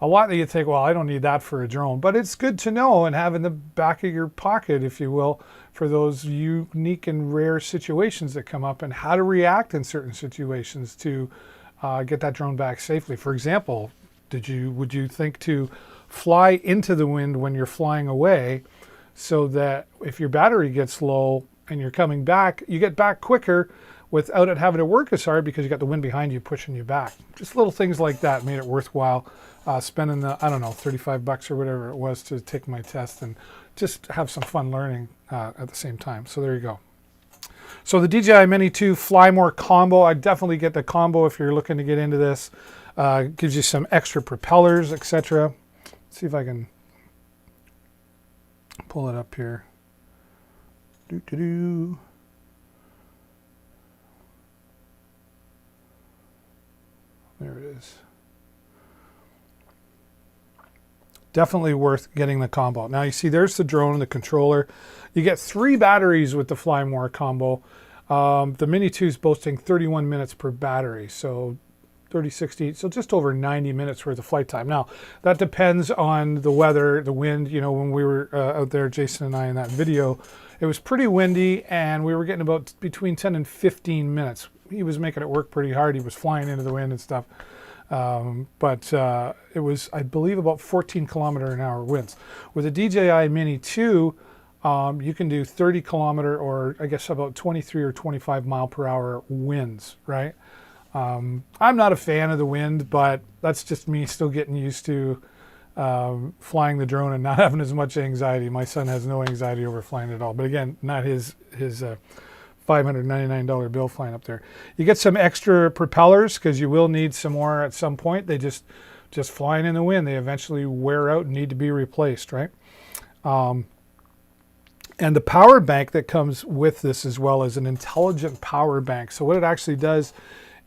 a lot that you think, well, I don't need that for a drone. But it's good to know and have in the back of your pocket, if you will, for those unique and rare situations that come up and how to react in certain situations to get that drone back safely. For example, would you think to fly into the wind when you're flying away so that if your battery gets low and you're coming back, you get back quicker without it having to work as hard because you got the wind behind you pushing you back? Just little things like that made it worthwhile spending the, I don't know, 35 bucks or whatever it was to take my test and just have some fun learning at the same time. So there you go. So the DJI Mini 2 Fly More combo, I definitely get the combo if you're looking to get into this. Gives you some extra propellers, etc. Let's see if I can pull it up here. There it is. Definitely worth getting the combo. Now you see there's the drone and the controller. You get 3 batteries with the Fly More combo. The Mini 2 is boasting 31 minutes per battery, so 30, 60, so just over 90 minutes worth of flight time. Now, that depends on the weather, the wind. You know, when we were out there, Jason and I, in that video, it was pretty windy, and we were getting about between 10 and 15 minutes. He was making it work pretty hard. He was flying into the wind and stuff. But it was, I believe, about 14 kilometer an hour winds. With the DJI Mini 2, you can do 30 kilometer, or I guess about 23 or 25 mile per hour winds, right? I'm not a fan of the wind, but that's just me still getting used to flying the drone and not having as much anxiety. My son has no anxiety over flying at all. But again, not his $599 bill flying up there. You get some extra propellers because you will need some more at some point. They just flying in the wind, they eventually wear out and need to be replaced, right? And the power bank that comes with this as well is an intelligent power bank. So what it actually does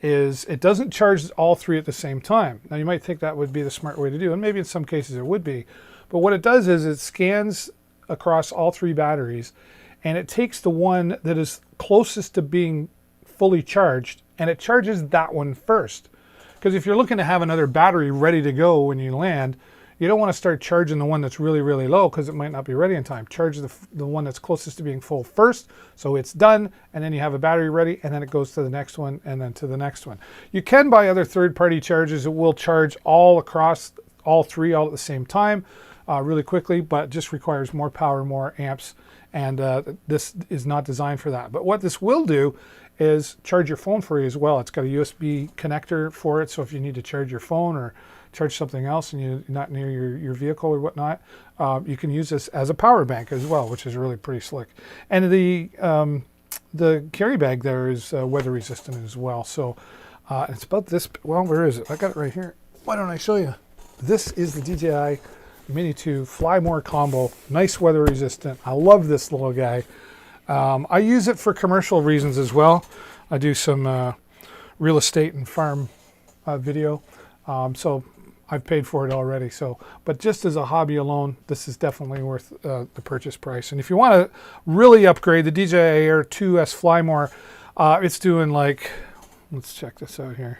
is it doesn't charge all three at the same time. Now you might think that would be the smart way to do, and maybe in some cases it would be. But what it does is it scans across all three batteries, and it takes the one that is closest to being fully charged, and it charges that one first. Because if you're looking to have another battery ready to go when you land, you don't want to start charging the one that's really, really low because it might not be ready in time. Charge the one that's closest to being full first, so it's done, and then you have a battery ready, and then it goes to the next one, and then to the next one. You can buy other third-party chargers that will charge all across all three all at the same time really quickly, but it just requires more power, more amps, and this is not designed for that. But what this will do is charge your phone for you as well. It's got a USB connector for it, so if you need to charge your phone or charge something else and you're not near your vehicle or whatnot, you can use this as a power bank as well, which is really pretty slick. And the carry bag there is weather resistant as well. So it's about this, well, where is it? I got it right here. Why don't I show you? This is the DJI Mini 2 Fly More Combo. Nice weather resistant. I love this little guy. I use it for commercial reasons as well. I do some real estate and farm video. So I've paid for it already. So, but just as a hobby alone, this is definitely worth the purchase price. And if you want to really upgrade the DJI Air 2S Fly More, it's doing like, let's check this out here.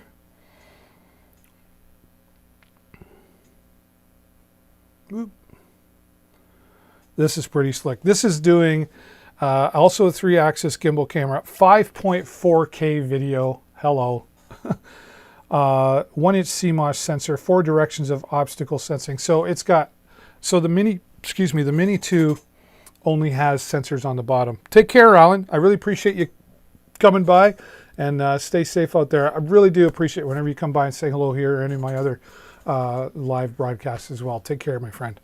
Oop. This is pretty slick. This is doing also a 3-axis gimbal camera, 5.4K video. Hello. 1-inch CMOS sensor, 4 directions of obstacle sensing. So it's got, so the Mini 2 only has sensors on the bottom. Take care, Alan. I really appreciate you coming by, and stay safe out there. I really do appreciate whenever you come by and say hello here or any of my other live broadcasts as well. Take care, my friend.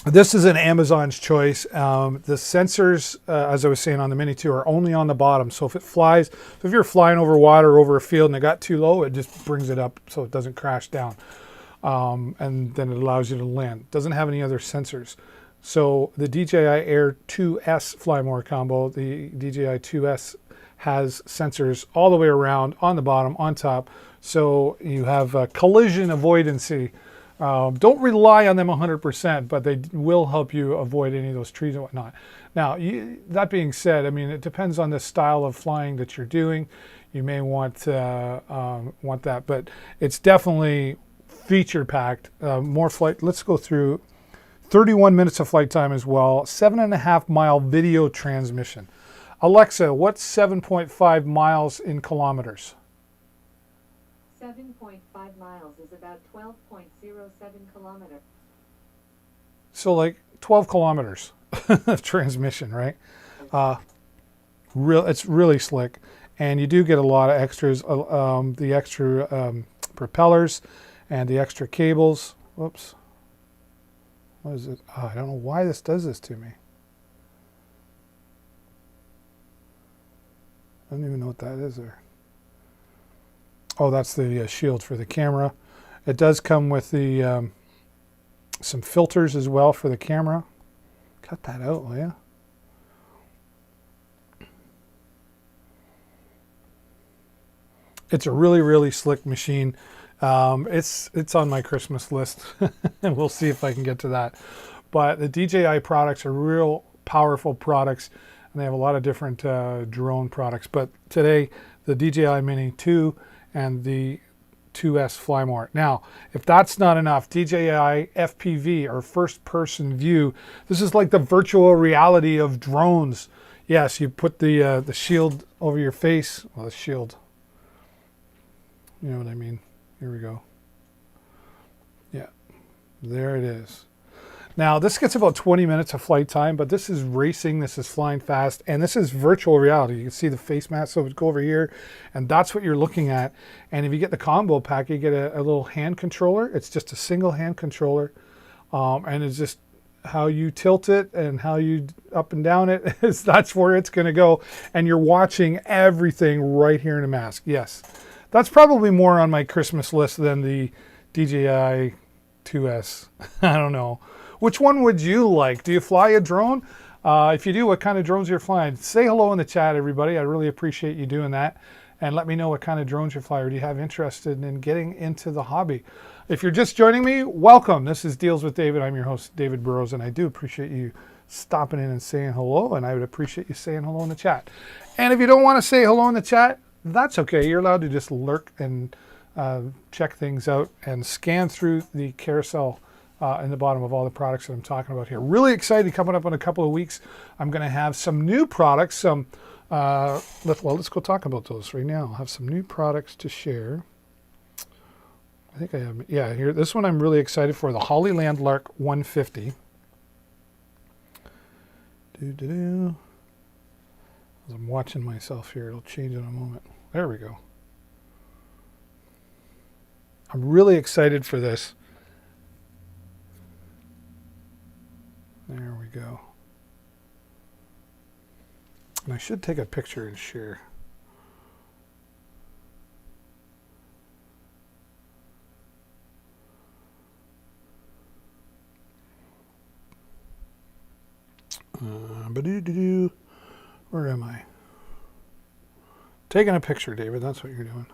This is an Amazon's choice. The sensors, as I was saying on the Mini 2, are only on the bottom. So if it flies, so if you're flying over water, over a field, and it got too low, it just brings it up so it doesn't crash down. And then it allows you to land. It doesn't have any other sensors. So the DJI Air 2S Fly More Combo, the DJI 2S has sensors all the way around, on the bottom, on top. So you have collision avoidancy. Don't rely on them 100%, but they will help you avoid any of those trees and whatnot. Now, that being said, I mean, it depends on the style of flying that you're doing. You may want that, but it's definitely feature-packed. More flight. Let's go through 31 minutes of flight time as well. 7.5 mile video transmission. Alexa, what's 7.5 miles in kilometers? 7.5 miles is about 12.07 kilometers. So like 12 kilometers of transmission, right? It's really slick. And you do get a lot of extras, the extra propellers and the extra cables. Whoops. What is it? Oh, I don't know why this does this to me. I don't even know what that is there. Oh, that's the shield for the camera. It does come with the some filters as well for the camera. Cut that out, will you? It's a really, really slick machine. It's on my Christmas list, and we'll see if I can get to that. But the DJI products are real powerful products, and they have a lot of different drone products. But today, the DJI Mini 2 and the 2S Fly More. Now, if that's not enough, DJI FPV, or first person view, this is like the virtual reality of drones. Yes, you put the shield over your face. Well, the shield. You know what I mean? Here we go. Yeah, there it is. Now, this gets about 20 minutes of flight time, but this is racing, this is flying fast, and this is virtual reality. You can see the face mask, so go over here, and that's what you're looking at. And if you get the combo pack, you get a little hand controller. It's just a single hand controller, and it's just how you tilt it and how you up and down it, that's where it's going to go. And you're watching everything right here in a mask. Yes, that's probably more on my Christmas list than the DJI 2S. I don't know. Which one would you like? Do you fly a drone? If you do, what kind of drones you're flying? Say hello in the chat, everybody. I really appreciate you doing that. And let me know what kind of drones you fly, or do you have interest in getting into the hobby? If you're just joining me, welcome. This is Deals with David. I'm your host, David Burrows, and I do appreciate you stopping in and saying hello, and I would appreciate you saying hello in the chat. And if you don't want to say hello in the chat, that's okay. You're allowed to just lurk and check things out and scan through the carousel in the bottom of all the products that I'm talking about here. Really excited. Coming up in a couple of weeks, I'm going to have some new products. Let's go talk about those right now. I'll have some new products to share. I think I have, yeah, here. This one I'm really excited for, the Hollyland Lark 150. As I'm watching myself here, it'll change in a moment. There we go. I'm really excited for this. There we go. And I should take a picture and share. Where am I? Taking a picture, David. That's what you're doing.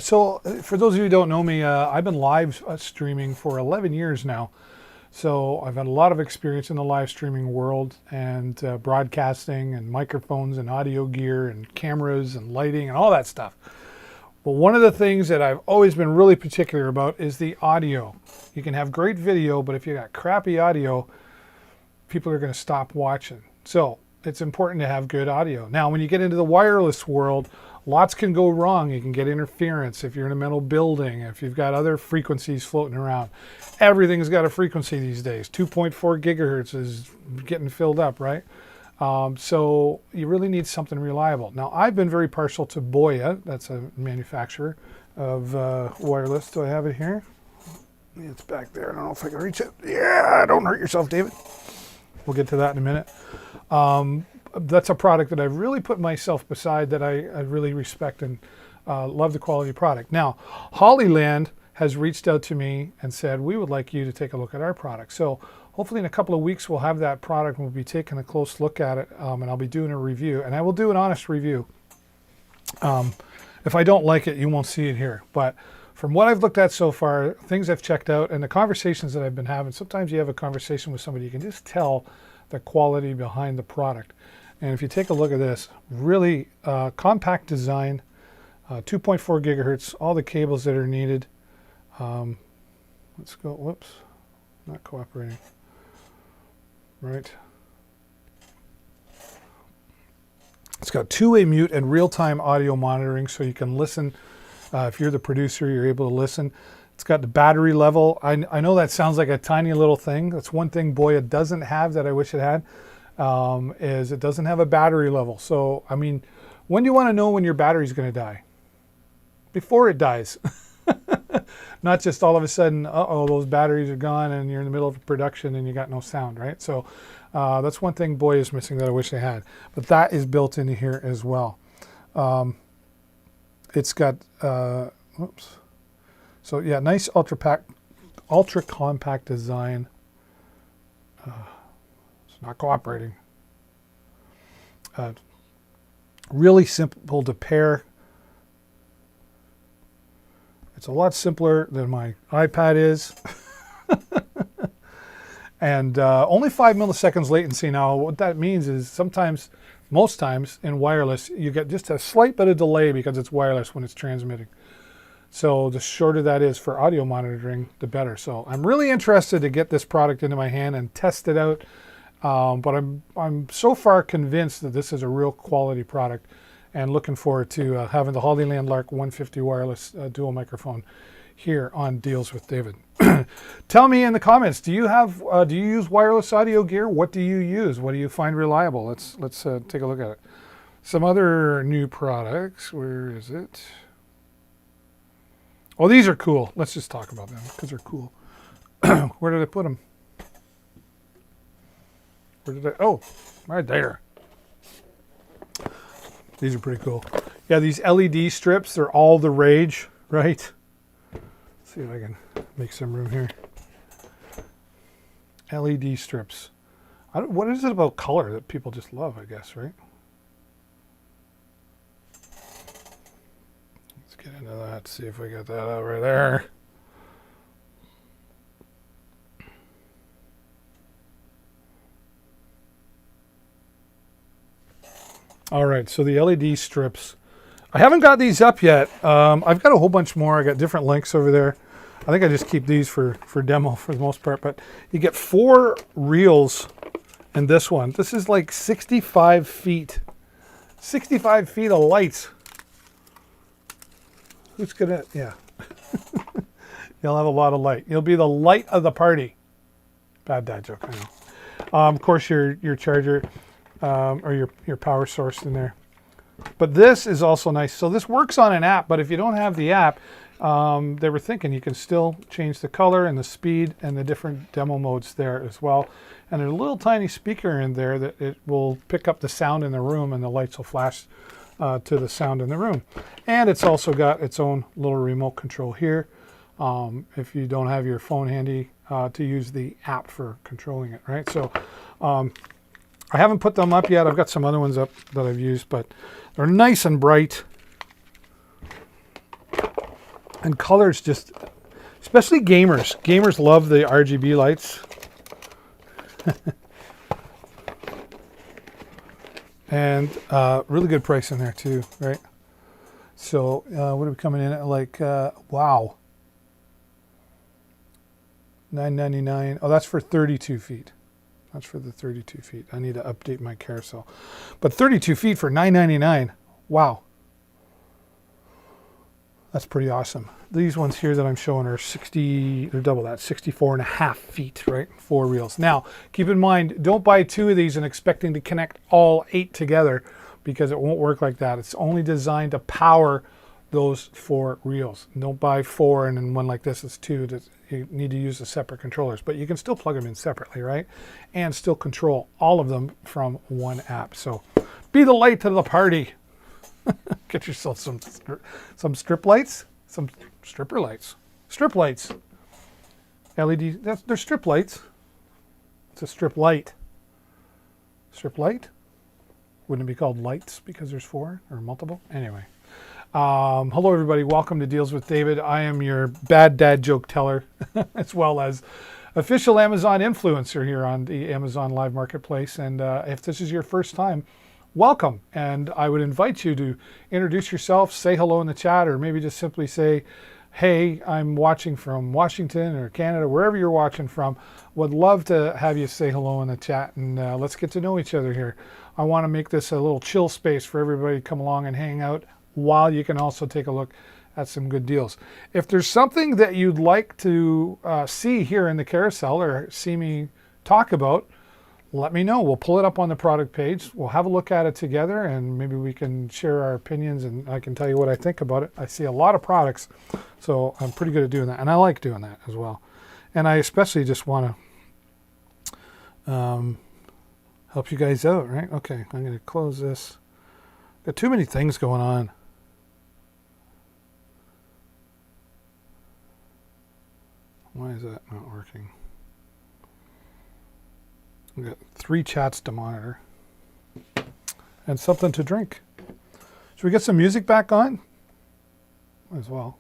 So for those of you who don't know me, I've been live streaming for 11 years now. So I've had a lot of experience in the live streaming world, and broadcasting and microphones and audio gear and cameras and lighting and all that stuff. But one of the things that I've always been really particular about is the audio. You can have great video, but if you got crappy audio, people are going to stop watching. So it's important to have good audio. Now, when you get into the wireless world, lots can go wrong. You can get interference if you're in a metal building, if you've got other frequencies floating around. Everything's got a frequency these days. 2.4 gigahertz is getting filled up, right? So you really need something reliable. Now, I've been very partial to Boya. That's a manufacturer of wireless. Do I have it here? It's back there. I don't know if I can reach it. Yeah, don't hurt yourself, David. We'll get to that in a minute. That's a product that I've really put myself beside, that I really respect and love the quality product. Now, Hollyland has reached out to me and said, we would like you to take a look at our product. So hopefully in a couple of weeks, we'll have that product and we'll be taking a close look at it, and I'll be doing a review, and I will do an honest review. If I don't like it, you won't see it here. But from what I've looked at so far, things I've checked out, and the conversations that I've been having, sometimes you have a conversation with somebody, you can just tell the quality behind the product. And if you take a look at this, really compact design, 2.4 gigahertz, all the cables that are needed. Let's go, whoops, not cooperating. Right. It's got two-way mute and real-time audio monitoring, so you can listen. If you're the producer, you're able to listen. It's got the battery level. I know that sounds like a tiny little thing. That's one thing Boya doesn't have that I wish it had, is it doesn't have a battery level. So, I mean, when do you want to know when your battery's going to die? Before it dies. Not just all of a sudden, uh-oh, those batteries are gone and you're in the middle of production and you got no sound, right? So that's one thing Boya is missing that I wish they had. But that is built into here as well. It's got, whoops. So yeah, nice ultra compact design. It's not cooperating. Really simple to pair. It's a lot simpler than my iPad is. And only 5 milliseconds latency. Now, what that means is sometimes, most times in wireless, you get just a slight bit of delay because it's wireless when it's transmitting. So the shorter that is for audio monitoring, the better. So I'm really interested to get this product into my hand and test it out. But I'm so far convinced that this is a real quality product, and looking forward to having the Hollyland Lark 150 wireless dual microphone here on Deals with David. Tell me in the comments, do you use wireless audio gear? What do you use? What do you find reliable? Let's take a look at it. Some other new products. Where is it? Oh, these are cool. Let's just talk about them because they're cool. Where did I put them? Oh, right there. These are pretty cool. Yeah, these LED strips, they're all the rage, right? Let's see if I can make some room here. LED strips. What is it about color that people just love, I guess, right? Let's get into that, see if we got that over there. All right, so the LED strips. I haven't got these up yet. I've got a whole bunch more. I got different links over there. I think I just keep these for demo for the most part, but you get 4 reels in this one. This is like 65 feet. 65 feet of lights. Who's gonna, yeah. You'll have a lot of light. You'll be the light of the party. Bad dad joke, I know. Of course, your charger or your power source in there. But this is also nice. So this works on an app, but if you don't have the app, they were thinking you can still change the color and the speed and the different demo modes there as well. And there's a little tiny speaker in there that it will pick up the sound in the room, and the lights will flash to the sound in the room. And it's also got its own little remote control here. If you don't have your phone handy to use the app for controlling it, right? So I haven't put them up yet. I've got some other ones up that I've used, but they're nice and bright. And colors just, especially gamers. Gamers love the RGB lights. And really good price in there too, right? So what are we coming in at? Like, wow. $9.99. Oh, that's for 32 feet. That's for the 32 feet. I need to update my carousel. But 32 feet for $9.99. Wow. That's pretty awesome. These ones here that I'm showing are 60, or double that, 64.5 feet, right? 4 reels. Now, keep in mind, don't buy 2 of these and expecting to connect all 8 together, because it won't work like that. It's only designed to power those 4 reels. Don't buy 4 and then one like this is 2. You need to use the separate controllers, but you can still plug them in separately, right? And still control all of them from one app. So be the light to the party. Get yourself some strip lights, some stripper lights, strip lights, LED. They're strip lights. It's a strip light. Strip light? Wouldn't it be called lights because there's 4 or multiple? Anyway. Hello, everybody. Welcome to Deals with David. I am your bad dad joke teller, as well as official Amazon influencer here on the Amazon Live Marketplace. And if this is your first time, welcome. And I would invite you to introduce yourself, say hello in the chat, or maybe just simply say, hey, I'm watching from Washington or Canada, wherever you're watching from. Would love to have you say hello in the chat, and let's get to know each other here. I want to make this a little chill space for everybody to come along and hang out, while you can also take a look at some good deals. If there's something that you'd like to see here in the carousel or see me talk about, let me know. We'll pull it up on the product page. We'll have a look at it together, and maybe we can share our opinions, and I can tell you what I think about it. I see a lot of products, so I'm pretty good at doing that, and I like doing that as well. And I especially just want to help you guys out, right? Okay, I'm going to close this. Got too many things going on. Why is that not working? We got 3 chats to monitor and something to drink. Should we get some music back on? Might as well.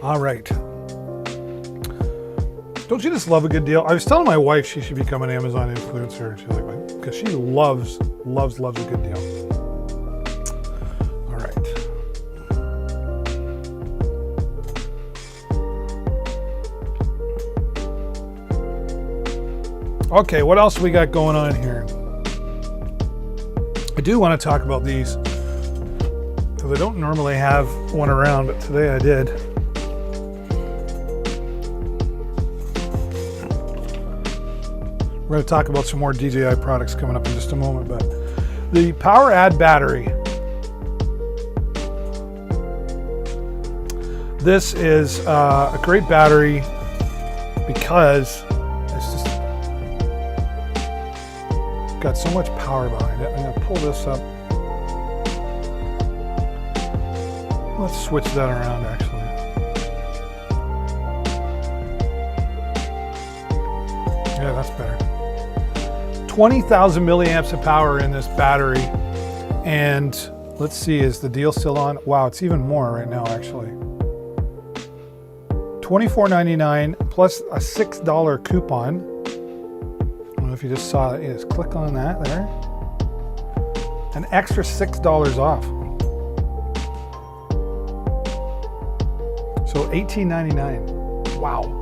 All right. Don't you just love a good deal? I was telling my wife she should become an Amazon influencer. She's like, well, because she loves a good deal. All right. Okay, what else we got going on here? I do want to talk about these because I don't normally have one around, but today I did. We're going to talk about some more DJI products coming up in just a moment, but the PowerAd battery. This is a great battery because it's just got so much power behind it. I'm going to pull this up. Let's switch that around actually. Yeah, that's better. 20,000 milliamps of power in this battery. And let's see, is the deal still on? Wow, it's even more right now actually. $24.99 plus a $6 coupon. I don't know if you just saw it. You just click on that there. An extra $6 off. So $18.99. Wow.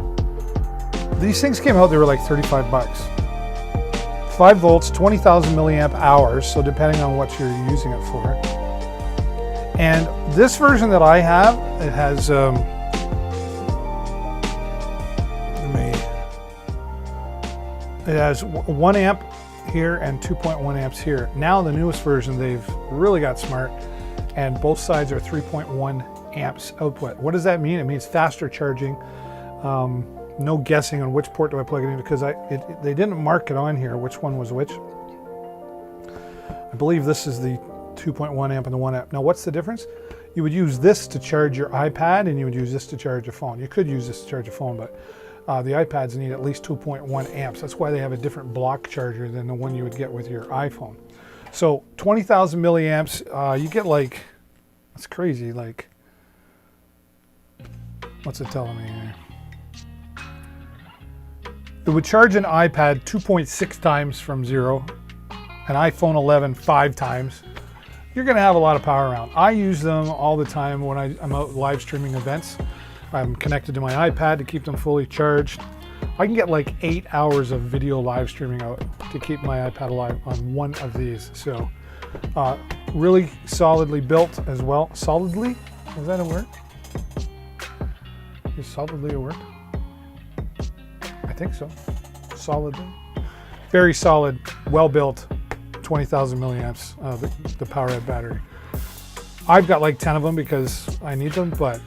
These things came out, they were like 35 bucks. 5 volts, 20,000 milliamp hours, so depending on what you're using it for. And this version that I have, it has it has 1 amp here and 2.1 amps here. Now the newest version, they've really got smart, and both sides are 3.1 amps output. What does that mean? It means faster charging. No guessing on which port do I plug it in because they didn't mark it on here which one was which. I believe this is the 2.1 amp and the 1 amp. Now what's the difference? You would use this to charge your iPad and you would use this to charge your phone. You could use this to charge your phone, but the iPads need at least 2.1 amps. That's why they have a different block charger than the one you would get with your iPhone. So 20,000 milliamps, you get like, that's crazy, like, what's it telling me here? It would charge an iPad 2.6 times from 0, an iPhone 11 5 times. You're going to have a lot of power around. I use them all the time when I'm out live streaming events. I'm connected to my iPad to keep them fully charged. I can get like 8 hours of video live streaming out to keep my iPad alive on one of these. So really solidly built as well. Solidly? Is that a word? Is solidly a word? I think so. Solidly. Very solid, well built, 20,000 milliamps, the PowerAd battery. I've got like 10 of them because I need them, but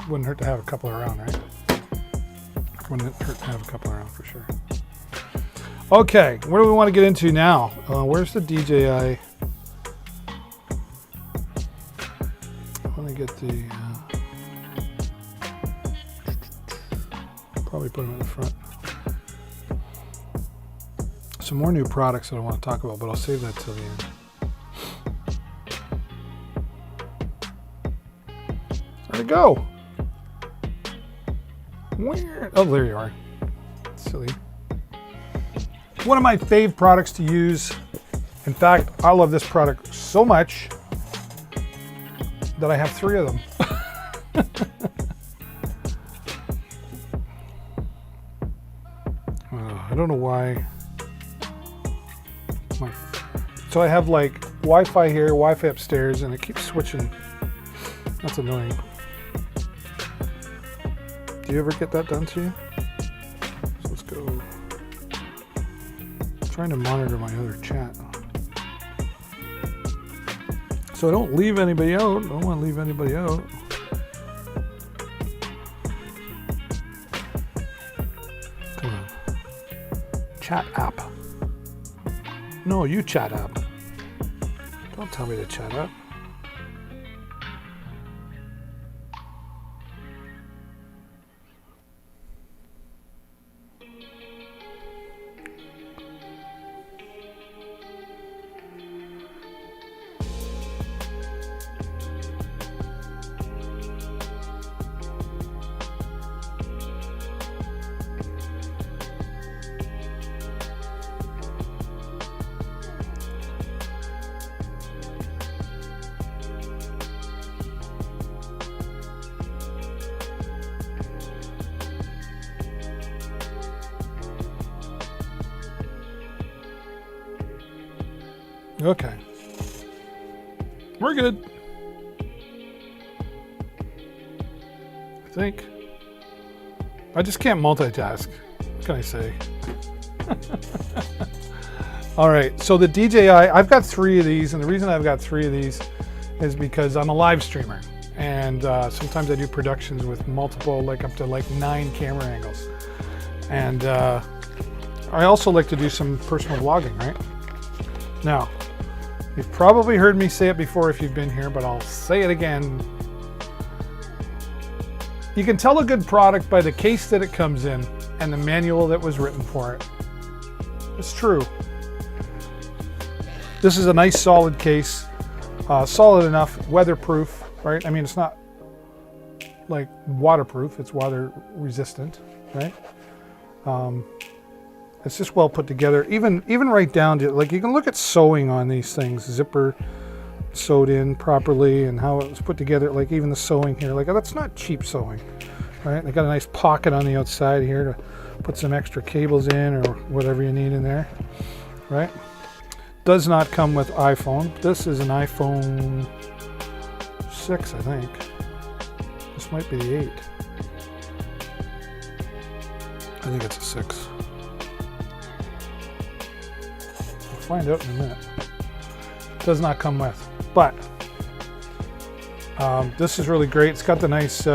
wouldn't hurt to have a couple around, right? Wouldn't hurt to have a couple around for sure. Okay, where do we want to get into now? Where's the DJI? I want to get the... probably put them in the front. Some more new products that I want to talk about, but I'll save that till the end. Where'd it go? Where? Oh, there you are. Silly. One of my fave products to use. In fact, I love this product so much that I have 3 of them. I don't know why. So I have like Wi-Fi here, Wi-Fi upstairs, and it keeps switching. That's annoying. Do you ever get that done to you? So let's go. I'm trying to monitor my other chat. So I don't leave anybody out. I don't want to leave anybody out. Come on. Chat app. No, you chat app. Don't tell me to chat app. Okay. We're good. I think. I just can't multitask. What can I say? All right, so the DJI, I've got 3 of these, and the reason I've got 3 of these is because I'm a live streamer, and sometimes I do productions with multiple, like up to like 9 camera angles, and I also like to do some personal vlogging, right? Now, you've probably heard me say it before if you've been here, but I'll say it again. You can tell a good product by the case that it comes in and the manual that was written for it. It's true. This is a nice solid case, solid enough, weatherproof, right? I mean, it's not like waterproof, it's water resistant, right? It's just well put together, even right down to, like, you can look at sewing on these things, zipper sewed in properly and how it was put together, like even the sewing here, like that's not cheap sewing, right? They got a nice pocket on the outside here to put some extra cables in or whatever you need in there, right? Does not come with iPhone. This is an iPhone 6, I think. This might be the 8. I think it's a 6. We'll find out in a minute. Does not come with, but this is really great. It's got the nice,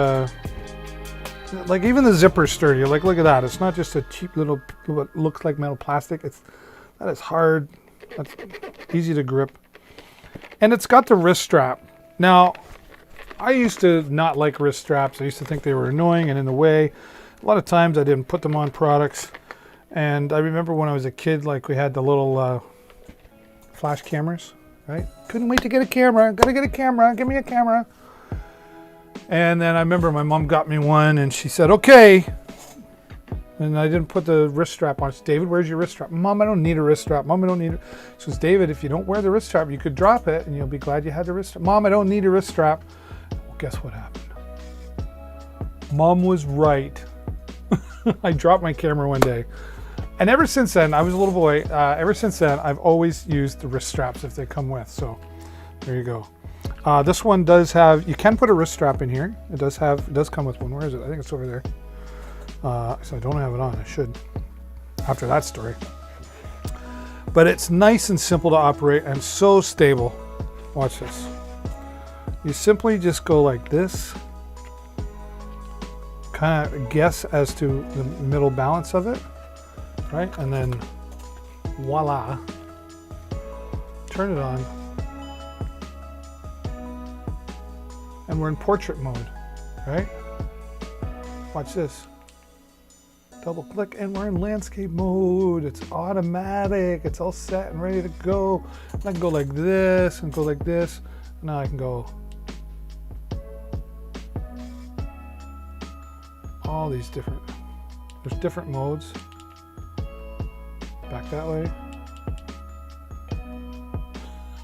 like even the zipper's sturdy. Like look at that. It's not just a cheap little, what looks like metal plastic. That is hard. That's easy to grip. And it's got the wrist strap. Now, I used to not like wrist straps. I used to think they were annoying and in the way. A lot of times I didn't put them on products. And I remember when I was a kid, like we had the little flash cameras, right? Couldn't wait to get a camera. Gotta get a camera. Give me a camera. And then I remember my mom got me one and she said, okay. And I didn't put the wrist strap on. She said, David, where's your wrist strap? Mom, I don't need a wrist strap. Mom, I don't need it. She says, David, if you don't wear the wrist strap, you could drop it and you'll be glad you had the wrist strap. Mom, I don't need a wrist strap. Well, guess what happened? Mom was right. I dropped my camera one day. And ever since then, I was a little boy. Ever since then, I've always used the wrist straps if they come with. So there you go. This one does have, you can put a wrist strap in here. It does come with one. Where is it? I think it's over there. So I don't have it on. I should after that story. But it's nice and simple to operate and so stable. Watch this. You simply just go like this. Kind of guess as to the middle balance of it. Right? And then voila. Turn it on. And we're in portrait mode. Right? Watch this. Double click and we're in landscape mode. It's automatic. It's all set and ready to go. And I can go like this and go like this. Now I can go all these different, there's different modes. Back that way.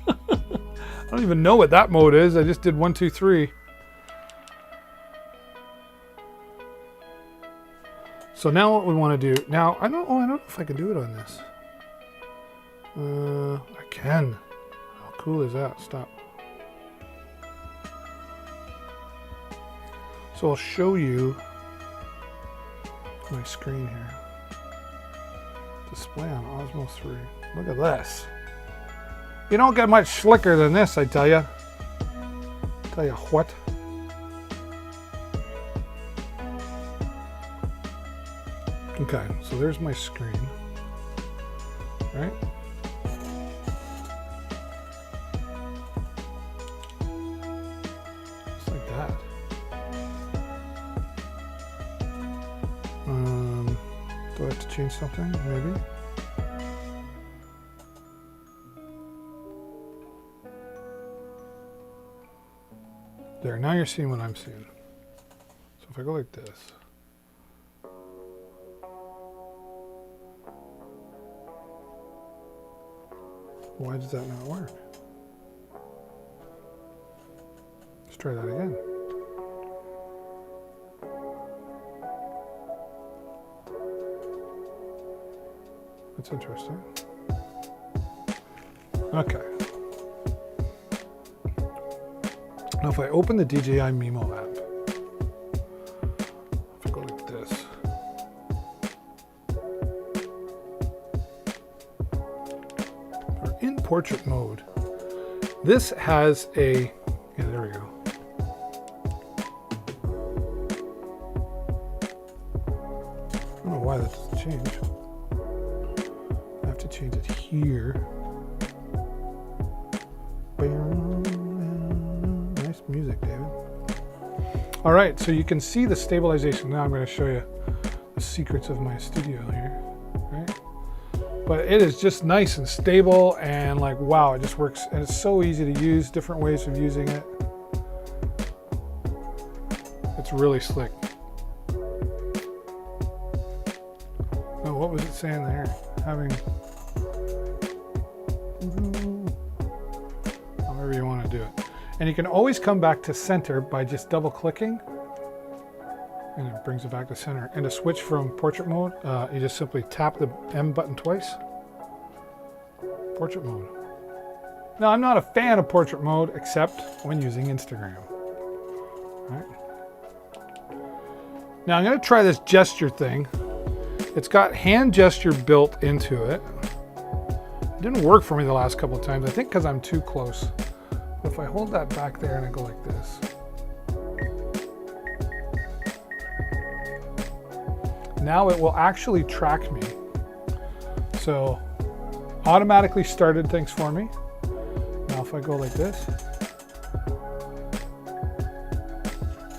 I don't even know what that mode is. I just did 1, 2, 3. So now what we want to do, now I don't know if I can do it on this. I can. How cool is that? Stop. So I'll show you my screen here. Display on Osmo 3. Look at this. You don't get much slicker than this, I tell you. Tell you what. Okay, so there's my screen, right? Just like that. Do I have to change something? Maybe. There, now you're seeing what I'm seeing. So if I go like this. Why does that not work? Let's try that again. That's interesting. Okay. Now if I open the DJI Mimo app, if I go like this, we're in portrait mode. This has a, yeah, there we go. I don't know why that doesn't change. I have to change it here. Nice music, David. All right, so you can see the stabilization. Now I'm going to show you the secrets of my studio here. Right? But it is just nice and stable and like, wow, it just works. And it's so easy to use, different ways of using it. It's really slick. Oh, what was it saying there? Having, however you want to do it. And you can always come back to center by just double clicking. And it brings it back to center. And to switch from portrait mode, you just simply tap the M button twice. Portrait mode. Now, I'm not a fan of portrait mode, except when using Instagram. All right. Now, I'm going to try this gesture thing. It's got hand gesture built into it. It didn't work for me the last couple of times, I think because I'm too close. But if I hold that back there and I go like this, now it will actually track me. So automatically started things for me. Now if I go like this,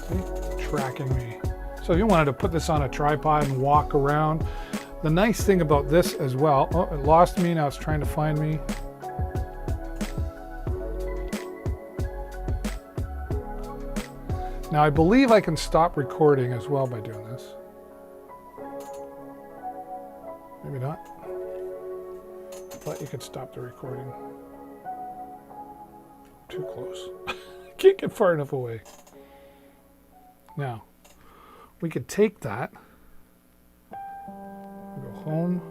see, tracking me. So if you wanted to put this on a tripod and walk around, the nice thing about this as well, oh, it lost me, now it's trying to find me. Now I believe I can stop recording as well by doing this. Maybe not. I thought you could stop the recording. Too close. Can't get far enough away. Now, we could take that, go home,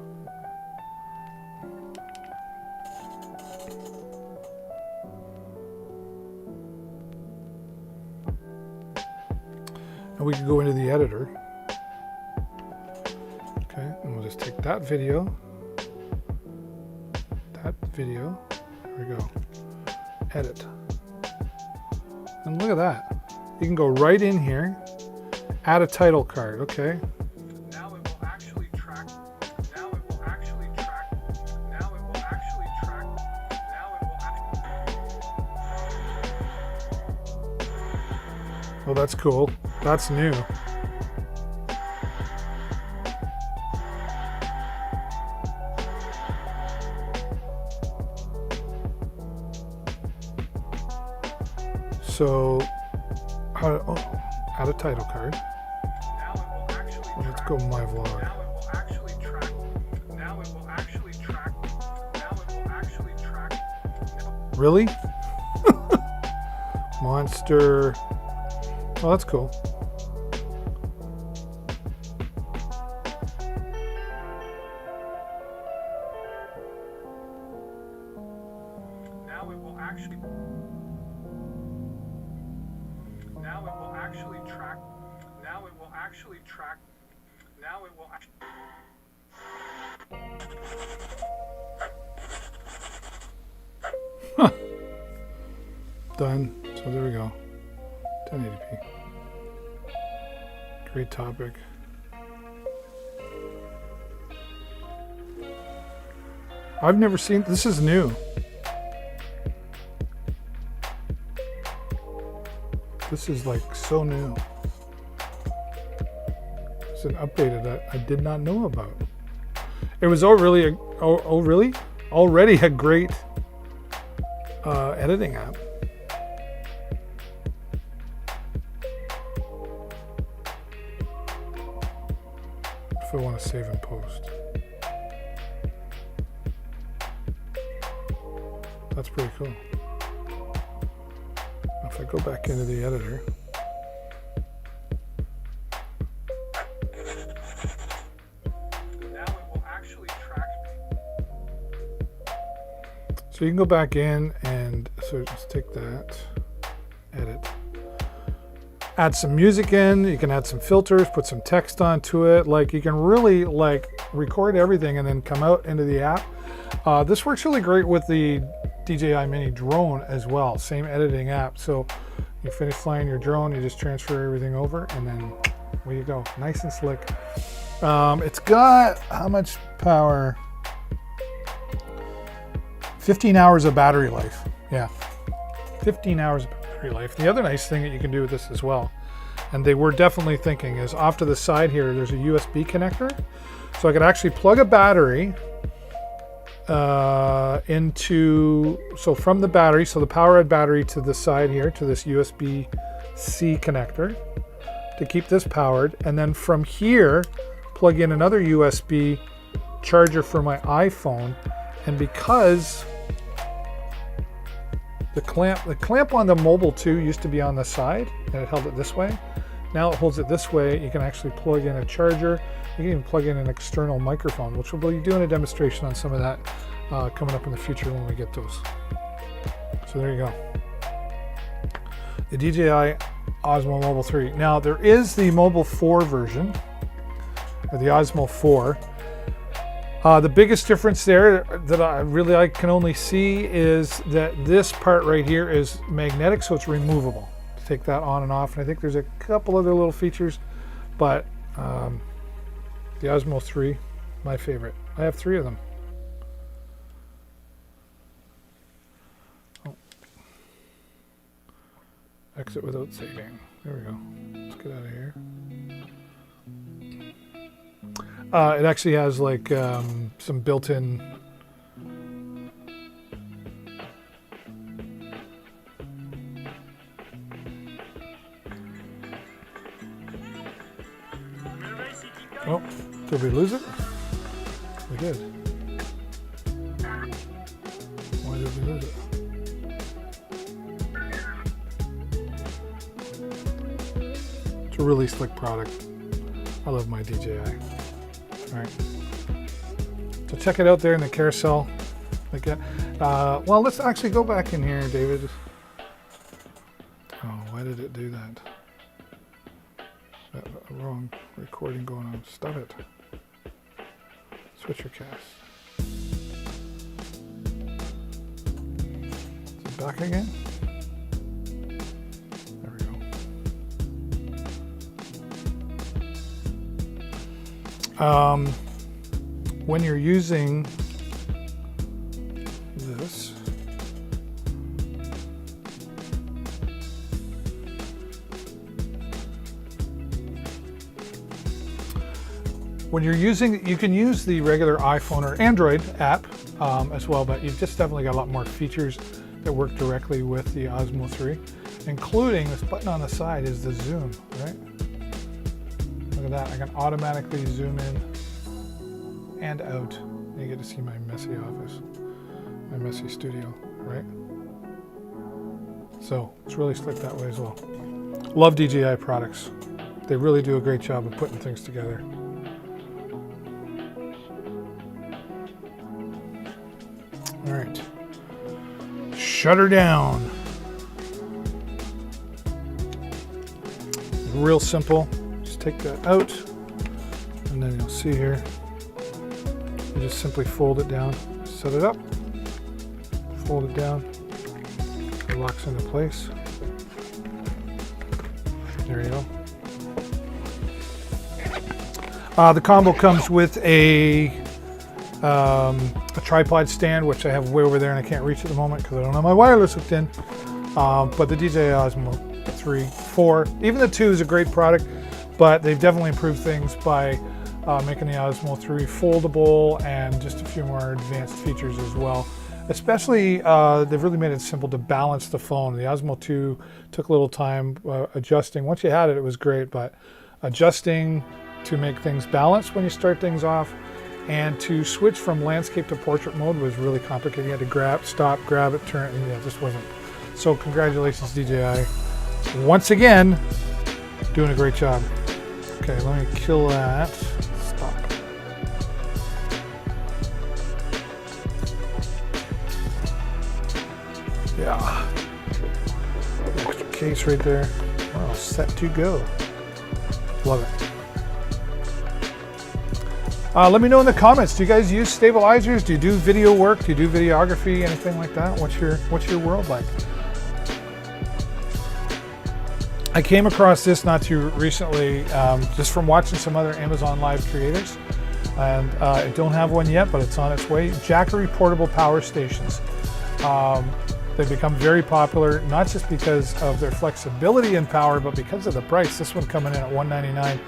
and we could go into the editor. Okay, and we'll just take that video, there we go, edit. And look at that. You can go right in here, add a title card, okay? Now it will actually track, now it will actually track, now it will actually track, now it will actually... Oh, that's cool. That's new. So, add a title card. Now it will actually let's go my vlog. Now it will actually track. Now it will actually track. Now it will actually track. Really? Monster. Oh, that's cool. Now it will actually. Now it will actually track. Now it will actually track. Now it will actually. Huh. Done. So there we go. 1080p. Great topic. I've never seen, this is new. This is like so new. It's an update that I did not know about. It was really already a great editing app. If I want to save and post. That's pretty cool. If I go back into the editor, now it will actually track me. So you can go back in and so just take that edit. Add some music in, you can add some filters, put some text onto it. Like you can really like record everything and then come out into the app. This works really great with the DJI Mini drone as well. Same editing app. So you finish flying your drone, you just transfer everything over and then away you go. Nice and slick. It's got how much power? 15 hours of battery life. Yeah, 15 hours of battery life. The other nice thing that you can do with this as well, and they were definitely thinking, is off to the side here, there's a USB connector. So I could actually plug a battery so from the battery, so the PowerEd battery to the side here, to this USB-C connector to keep this powered. And then from here, plug in another USB charger for my iPhone. And because the clamp on the Mobile 2 used to be on the side and it held it this way. Now it holds it this way. You can actually plug in a charger. You can even plug in an external microphone, which we'll be doing a demonstration on some of that coming up in the future when we get those. So there you go. The DJI Osmo Mobile 3. Now there is the Mobile 4 version, or the Osmo 4. The biggest difference there that I can only see is that this part right here is magnetic, so it's removable. Take that on and off, and I think there's a couple other little features, but the Osmo 3, my favorite. I have 3 of them. Oh. Exit without saving. There we go. Let's get out of here. It actually has like some built-in oh, did we lose it? We did. Why did we lose it? It's a really slick product. I love my DJI. All right. So check it out there in the carousel. Again. Well, let's actually go back in here, David. Oh, why did it do that? Wrong recording going on. Stop it. Switch your cast. Is it back again? There we go. When you're using this, you can use the regular iPhone or Android app as well, but you've just definitely got a lot more features that work directly with the Osmo 3, including this button on the side is the zoom, right? Look at that, I can automatically zoom in and out. You get to see my messy office, my messy studio, right? So it's really slick that way as well. Love DJI products. They really do a great job of putting things together. All right, shut her down. Real simple. Just take that out, and then you'll see here. You just simply fold it down, set it up, fold it down. It locks into place. There you go. The combo comes with a tripod stand, which I have way over there and I can't reach at the moment because I don't have my wireless hooked in. But the DJI Osmo 3, 4, even the 2 is a great product, but they've definitely improved things by making the Osmo 3 foldable and just a few more advanced features as well. Especially, they've really made it simple to balance the phone. The Osmo 2 took a little time adjusting. Once you had it, it was great, but adjusting to make things balanced when you start things off, and to switch from landscape to portrait mode was really complicated. You had to grab, stop, grab it, turn it, and it just wasn't. So congratulations, DJI. Once again, doing a great job. Okay, let me kill that. Stop. Yeah. Extra case right there. We're all set to go. Love it. Let me know in the comments. Do you guys use stabilizers? Do you do video work? Do you do videography? Anything like that? What's your world like? I came across this not too recently, just from watching some other Amazon Live creators, and I don't have one yet, but it's on its way. Jackery portable power stations. They've become very popular, not just because of their flexibility and power, but because of the price. This one coming in at $199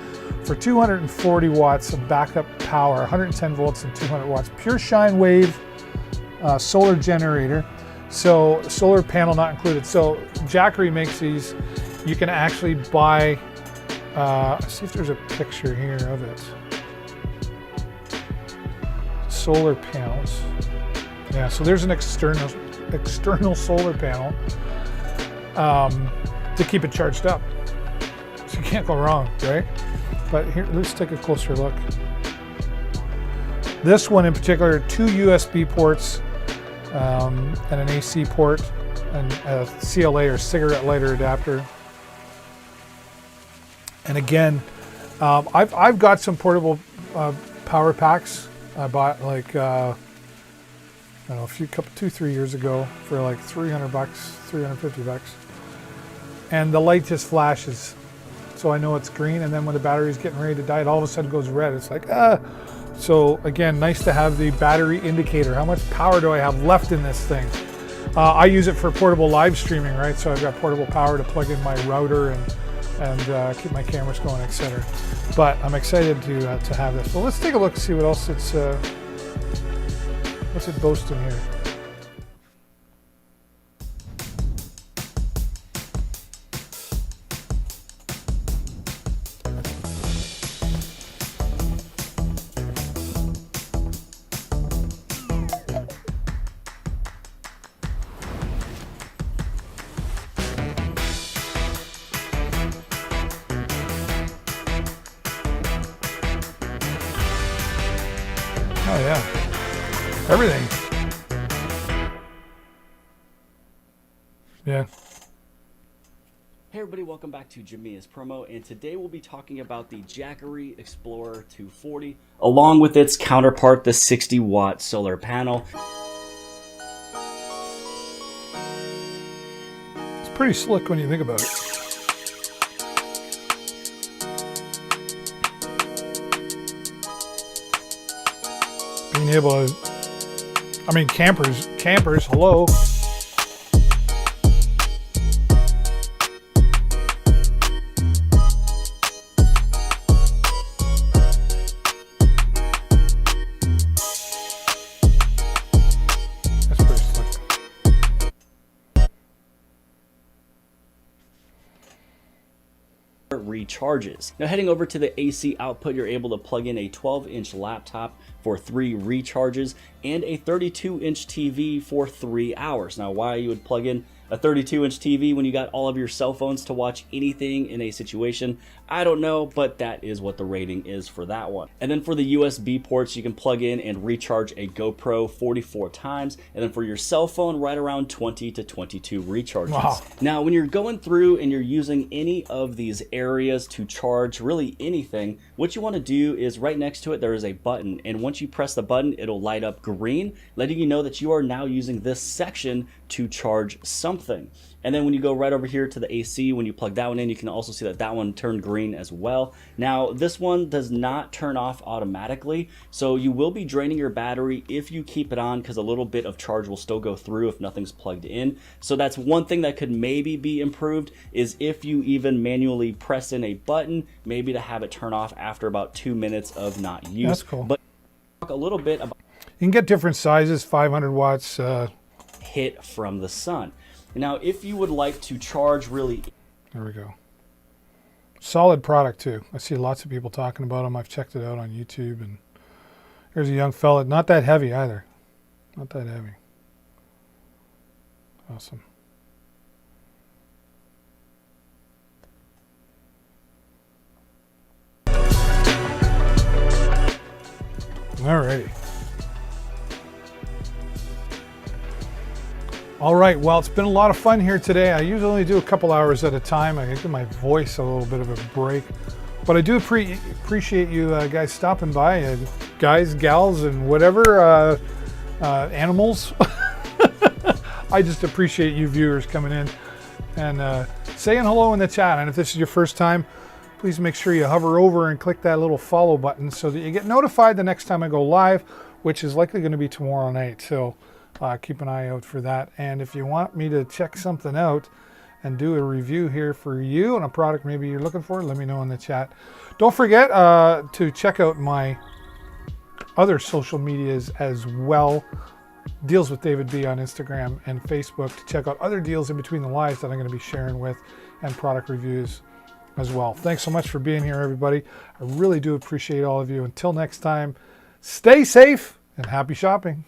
for 240 watts of backup power, 110 volts and 200 watts. Pure Shine Wave solar generator. So solar panel not included. So Jackery makes these. You can actually buy, see if there's a picture here of it. Solar panels. Yeah, so there's an external solar panel to keep it charged up. So you can't go wrong, right? But here, let's take a closer look. This one in particular, 2 USB ports and an AC port and a CLA or cigarette lighter adapter. And again, I've got some portable power packs. I bought like I don't know, 2-3 years ago for like $300, $350, and the light just flashes, so I know it's green. And then when the battery's getting ready to die, it all of a sudden goes red. It's like So again, nice to have the battery indicator. How much power do I have left in this thing? I use it for portable live streaming, right? So I've got portable power to plug in my router and keep my cameras going, etc. But I'm excited to have this. So let's take a look and see what else what's it boasting here. Oh yeah, everything. Yeah. Hey everybody, welcome back to Jamia's Promo, and today we'll be talking about the Jackery Explorer 240, along with its counterpart, the 60-watt solar panel. It's pretty slick when you think about it. Being able to, I mean, campers, hello. That's pretty slick. Recharges. Now heading over to the AC output, you're able to plug in a 12-inch laptop for 3 recharges and a 32-inch TV for 3 hours. Now why you would plug in a 32-inch TV when you got all of your cell phones to watch anything in a situation, I don't know, but that is what the rating is for that one. And then for the USB ports, you can plug in and recharge a GoPro 44 times, and then for your cell phone, right around 20 to 22 recharges. Wow. Now, when you're going through and you're using any of these areas to charge really anything, what you want to do is right next to it, there is a button, and once you press the button, it'll light up green, letting you know that you are now using this section to charge something. And then when you go right over here to the AC, when you plug that one in, you can also see that that one turned green as well. Now, this one does not turn off automatically, so you will be draining your battery if you keep it on, because a little bit of charge will still go through if nothing's plugged in. So that's one thing that could maybe be improved, is if you even manually press in a button, maybe to have it turn off after about 2 minutes of not use. That's cool. But talk a little bit about You can get different sizes, 500 watts. hit from the sun. Now, if you would like to charge really, There we go. Solid product too. I see lots of people talking about them. I've checked it out on YouTube, and here's a young fella. Not that heavy either. Not that heavy. Awesome. Alrighty. All right, well, it's been a lot of fun here today. I usually only do a couple hours at a time. I give my voice a little bit of a break. But I do appreciate you guys stopping by, guys, gals, and whatever, animals. I just appreciate you viewers coming in and saying hello in the chat. And if this is your first time, please make sure you hover over and click that little follow button so that you get notified the next time I go live, which is likely going to be tomorrow night. So keep an eye out for that. And if you want me to check something out and do a review here for you on a product maybe you're looking for, let me know in the chat. Don't forget to check out my other social medias as well. Deals with David B on Instagram and Facebook to check out other deals in between the lives that I'm going to be sharing with, and product reviews as well. Thanks so much for being here, everybody. I really do appreciate all of you. Until next time, stay safe and happy shopping.